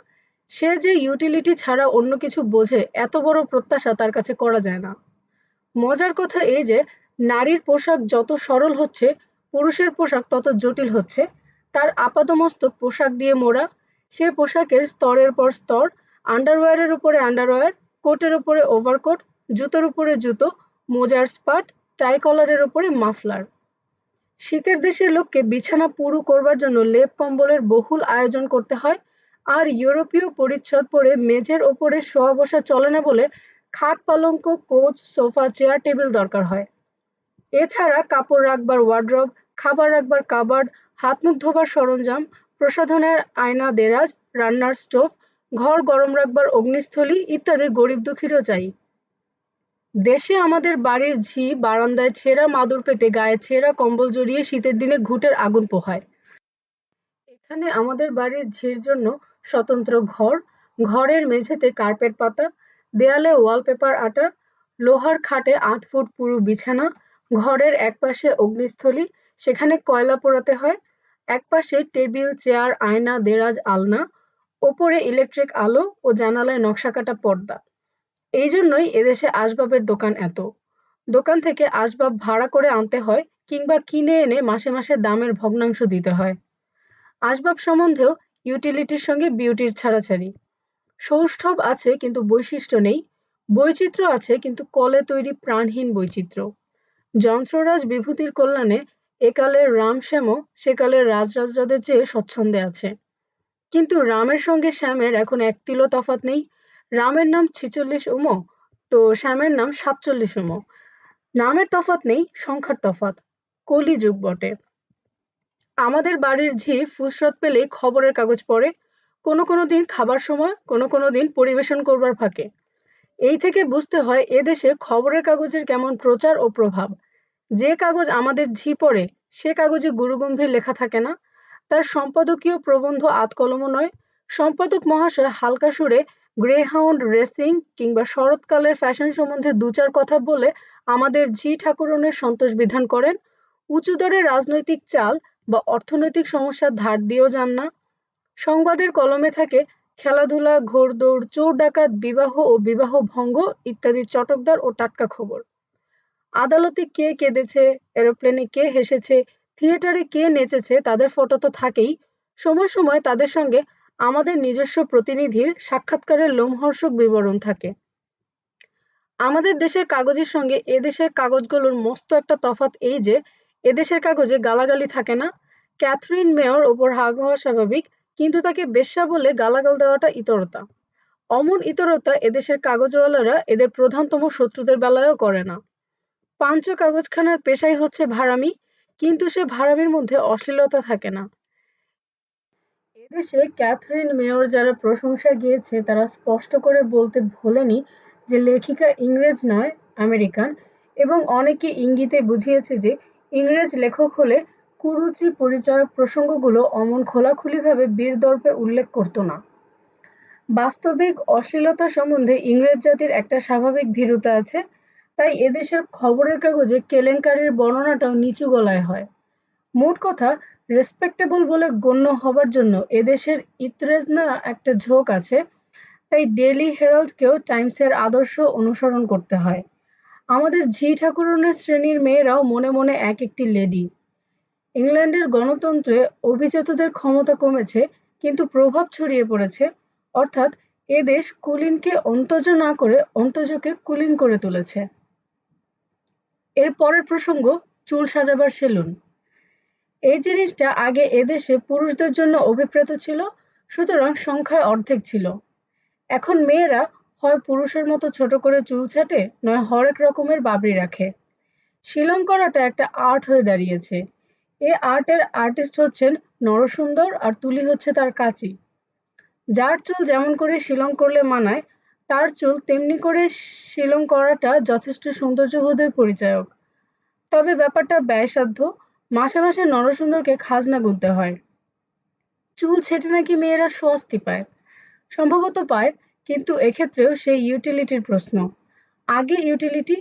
সে যে ইউটিলিটি ছাড়া অন্য কিছু বোঝে এত বড় প্রত্যাশা তার কাছে করা যায় না। মজার কথা এই যে নারীর পোশাক যত সরল হচ্ছে, পুরুষের পোশাক তত জটিল হচ্ছে। তার আপাদমস্তক পোশাক দিয়ে মোড়া, সে পোশাকের স্তরের পর স্তর, আন্ডারওয়্যারের উপরে আন্ডারওয়্যার, কোটের উপরে ওভারকোট, জুতোর উপরে জুতো, মোজার স্পাট, টাই কলারের উপরে মাফলার। শীতের দেশের লোককে বিছানা পুরু করবার জন্য লেপ কম্বলের বহুল আয়োজন করতে হয়, আর ইউরোপীয় পরিচ্ছদ পরে মেঝের ওপরে শোয়া বসা চলে না বলে খাট পালঙ্ক কোচ সোফা চেয়ার টেবিল দরকার হয়। এছাড়া কাপড় রাখবার ওয়ার্ড্রব, খাবার রাখবার কাবার্ড, হাত মুখ ধোবার সরঞ্জাম, প্রসাধনের আয়না দেরাজ, রান্নার স্টোভ, ঘর গরম রাখবার অগ্নিস্থলী ইত্যাদি গরিব দুঃখীরও চাই। দেশে আমাদের বাড়ির ঝি বারান্দায় ছেঁড়া মাদুর পেতে গায়ে ছেঁড়া কম্বল জড়িয়ে শীতের দিনে ঘুঁটের আগুন পোহায়। এখানে আমাদের বাড়ির ঝির জন্য স্বতন্ত্র ঘর, ঘরের মেঝেতে কার্পেট পাতা, দেয়ালে ওয়ালপেপার আঁটা, লোহার খাটে ৮ ফুট পুরু বিছানা, ঘরের একপাশে অগ্নিস্থলী, সেখানে কয়লা পোড়াতে হয়, একপাশে টেবিল চেয়ার আয়না দেরাজ আলনা, ওপরে ইলেকট্রিক আলো ও জানালায় নকশাকাটা পর্দা। এই জন্যই এদেশে আসবাবের দোকান এত। দোকান থেকে আসবাব ভাড়া করে আনতে হয় কিংবা কিনে এনে মাসে মাসে দামের ভগ্নাংশ দিতে হয়। আসবাব সম্বন্ধেও ইউটিলিটির সঙ্গে বিউটির ছাড়াছাড়ি। সৌষ্ঠব আছে কিন্তু বৈশিষ্ট্য নেই, বৈচিত্র্য আছে কিন্তু কলে তৈরি প্রাণহীন বৈচিত্র্য। যন্ত্ররাজ বিভূতির কল্যাণে একালের রাম শ্যামও সেকালের রাজরাজরাদের চেয়ে স্বচ্ছন্দে আছে। কিন্তু রামের সঙ্গে শ্যামের এখন এক তিলও তফাৎ নেই। রামের নাম ৪৬ তো শ্যামের নাম ৪৭। নামের তফাৎ নেই, সংখ্যার তফাৎ। কলিযুগ বটে। আমাদের বাড়ির ঝি ফুরসত পেলেই খবরের কাগজ পড়ে, কোনো দিন খাবার সময়, কোনো দিন পরিবেশন করবার ফাঁকে। এই থেকে বুঝতে হয় এদেশে খবরের কাগজের কেমন প্রচার ও প্রভাব। যে কাগজ আমাদের ঝি পড়ে সে কাগজে গুরুগম্ভীর লেখা থাকে না, তার সম্পাদকীয় প্রবন্ধ আধকলমও নয়। সম্পাদক মহাশয় হালকা সুরে গ্রেহাউন্ড রেসিং কিংবা শরৎকালের ফ্যাশন সম্বন্ধে দু চার কথা বলে আমাদের ঝি ঠাকুরনের সন্তোষ বিধান করেন। উঁচু দরে রাজনৈতিক চাল বা অর্থনৈতিক সমস্যার ধার দিয়েও যান না। সংবাদের কলমে থাকে খেলাধুলা, ঘোড়দৌড়, চোর ডাকাত, বিবাহ ও বিবাহ ভঙ্গ ইত্যাদি চটকদার ও টাটকা খবর। আদালতে কে কেঁদেছে, এরোপ্লেনে কে হেসেছে, থিয়েটারে কে নেচেছে তাদের ফটো তো থাকেই, সময় সময় তাদের সঙ্গে আমাদের নিজস্ব প্রতিনিধির সাক্ষাৎকারের লোমহর্ষক বিবরণ থাকে। আমাদের দেশের কাগজের সঙ্গে এদেশের কাগজগুলোর মস্ত একটা তফাৎ এই যে এদেশের কাগজে গালাগালি থাকে না। ক্যাথরিন মেয়র ওপর রাগ হওয়া স্বাভাবিক, কিন্তু তাকে বেশ্যা বলে গালাগাল দেওয়াটা ইতরতা। অমন ইতরতা এদেশের কাগজওয়ালারা এদের প্রধানতম শত্রুদের বেলায়ও করে না। পাঞ্চ কাগজখানার পেশাই হচ্ছে ভাড়ামি, কিন্তু সে ভাড়ামির মধ্যে অশ্লীলতা থাকে না। এদেশে ক্যাথরিন মেয়র যারা প্রশংসা গেয়েছে তারা স্পষ্ট করে বলতে ভোলেনি যে লেখিকা ইংরেজ নয়, আমেরিকান, এবং অনেকে ইঙ্গিতে বুঝিয়েছে যে ইংরেজ লেখক হলে কুরুচি পরিচয়ক প্রসঙ্গগুলো অমন খোলাখুলিভাবে বীরদর্পে উল্লেখ করত না। বাস্তবিক অশ্লীলতা সম্বন্ধে ইংরেজ জাতির একটা স্বাভাবিক ভীরুতা আছে, তাই এদেশের খবরের কাগজে কেলেঙ্কারির বর্ণনাটাও নিচু গলায় হয়। মোট কথা, রেসপেক্টেবল বলে গণ্য হবার জন্য এদেশের ইতরেজনা একটা ঝোঁক আছে, তাই ডেইলি হেরাল্ডকেও টাইমসের আদর্শ অনুসরণ করতে হয়। আমাদের ঝি ঠাকুরনের শ্রেণীর মেয়েরাও মনে মনে এক একটি লেডি। ইংল্যান্ডের গণতন্ত্রে অভিজাতদের ক্ষমতা কমেছে, কিন্তু প্রভাব ছড়িয়ে পড়েছে, অর্থাৎ এদেশ কুলীনকে অন্তজ না করে অন্তজকে কুলীন করে তুলেছে। এর পরের প্রসঙ্গ চুল সাজাবার সেলুন। এই জিনিসটা আগে এদেশে পুরুষদের জন্য অভিপ্রেত ছিল, সুতরাং সংখ্যায় অর্ধেক ছিল। এখন মেয়েরা হয় পুরুষের মতো ছোট করে চুল ছাঁটে, নয় হরেক রকমের বাবরি রাখে। শিলং করাটা একটা আর্ট হয়ে দাঁড়িয়েছে। এ আর্টের আর্টিস্ট হচ্ছেন নরসুন্দর আর তুলি হচ্ছে তার কাঁচি। যার চুল যেমন করে শিলং করলে মানায়, তার চুল তেমনি করে শিলং করাটা যথেষ্ট সৌন্দর্যবোধের পরিচায়ক। তবে ব্যাপারটা ব্যয়সাধ্য, মাসে মাসে নরসুন্দরকে খাজনা গুনতে হয়। চুল ছেঁটে নাকি মেয়েরা স্বস্তি পায়। সম্ভবত পায়, কিন্তু এক্ষেত্রেও সেই ইউটিলিটির প্রশ্ন। আগে ইউটিলিটি,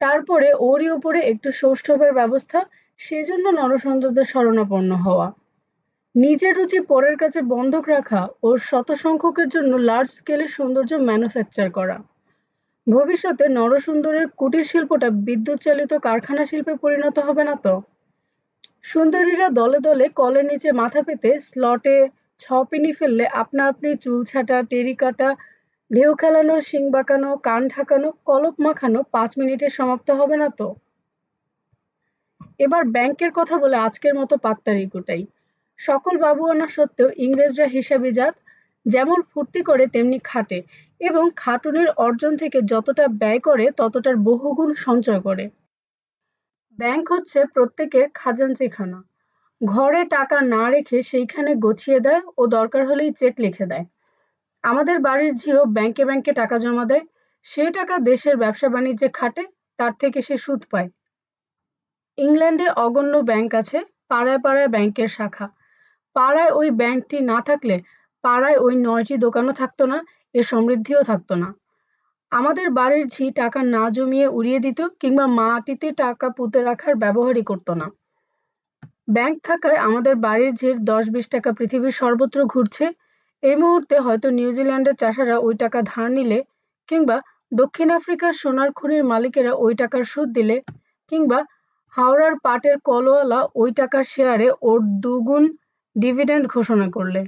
তারপরে ওরই ওপরে একটু সৌষ্ঠবের ব্যবস্থা, সেজন্য নরসুন্দরদের শরণাপন্ন হওয়া। নিজের রুচি পরের কাছে বন্ধক রাখা ও শত সংখ্যকের জন্য লার্জ স্কেলে সৌন্দর্য ম্যানুফ্যাকচার করা। ভবিষ্যতে নরসুন্দরের কুটির শিল্পটা বিদ্যুৎ চালিত কারখানা শিল্পে পরিণত হবে না তো? সুন্দরীরা দলে দলে কলের নিচে মাথা পেতে স্লটে 6 পেনি ফেললে আপনা আপনি চুল ছাঁটা, টেরি কাটা, ঢেউ খেলানো, শিং বাঁকানো, কান ঢাকানো, কলপ মাখানো 5 মিনিটে সমাপ্ত হবে না তো? এবার ব্যাংকের কথা বলে আজকের মতো পাত্তারি গোটাই। সকল বাবুয়ানা সত্ত্বেও ইংরেজরা হিসাবি জাত, যেমন ফুর্তি করে তেমনি খাটে, এবং খাটুনির অর্জন থেকে যতটা ব্যয় করে ততটার বহুগুণ সঞ্চয় করে। ব্যাংক হচ্ছে প্রত্যেকের খাজাঞ্চিখানা। ঘরে টাকা না রেখে সেইখানে গছিয়ে দেয় ও দরকার হলেই চেক লিখে দেয়। আমাদের বাড়ির ঝিও ব্যাংকে ব্যাংকে টাকা জমা দেয়, সে টাকা দেশের ব্যবসা বাণিজ্যে খাটে, তার থেকে সে সুদ পায়। ইংল্যান্ডে অগণ্য ব্যাংক আছে, পাড়ায় পাড়ায় ব্যাংকের শাখা। পাড়ায় ওই ব্যাংকটি না থাকলে পাড়ায় ওই 9টি দোকানও থাকতো না, এ সমৃদ্ধিও থাকতো না। আমাদের বাড়ির ঝি টাকা না জমিয়ে উড়িয়ে দিত, কিংবা মাটিতে টাকা পুঁতে রাখার ব্যবহারই করতো না। ব্যাংক থাকায় আমাদের বাড়ির ঝির 10-20 টাকা পৃথিবীর সর্বত্র ঘুরছে। এই মুহূর্তে হয়তো নিউজিল্যান্ডের চাষারা ওই টাকা ধার নিলে, কিংবা দক্ষিণ আফ্রিকার সোনার খনির মালিকেরা ওই টাকার সুদ দিলে, কিংবা হাওড়ার পাটের কলওয়ালা ওই টাকার শেয়ারে ওর 2 গুণ ডিভিডেন্ড ঘোষণা করলে।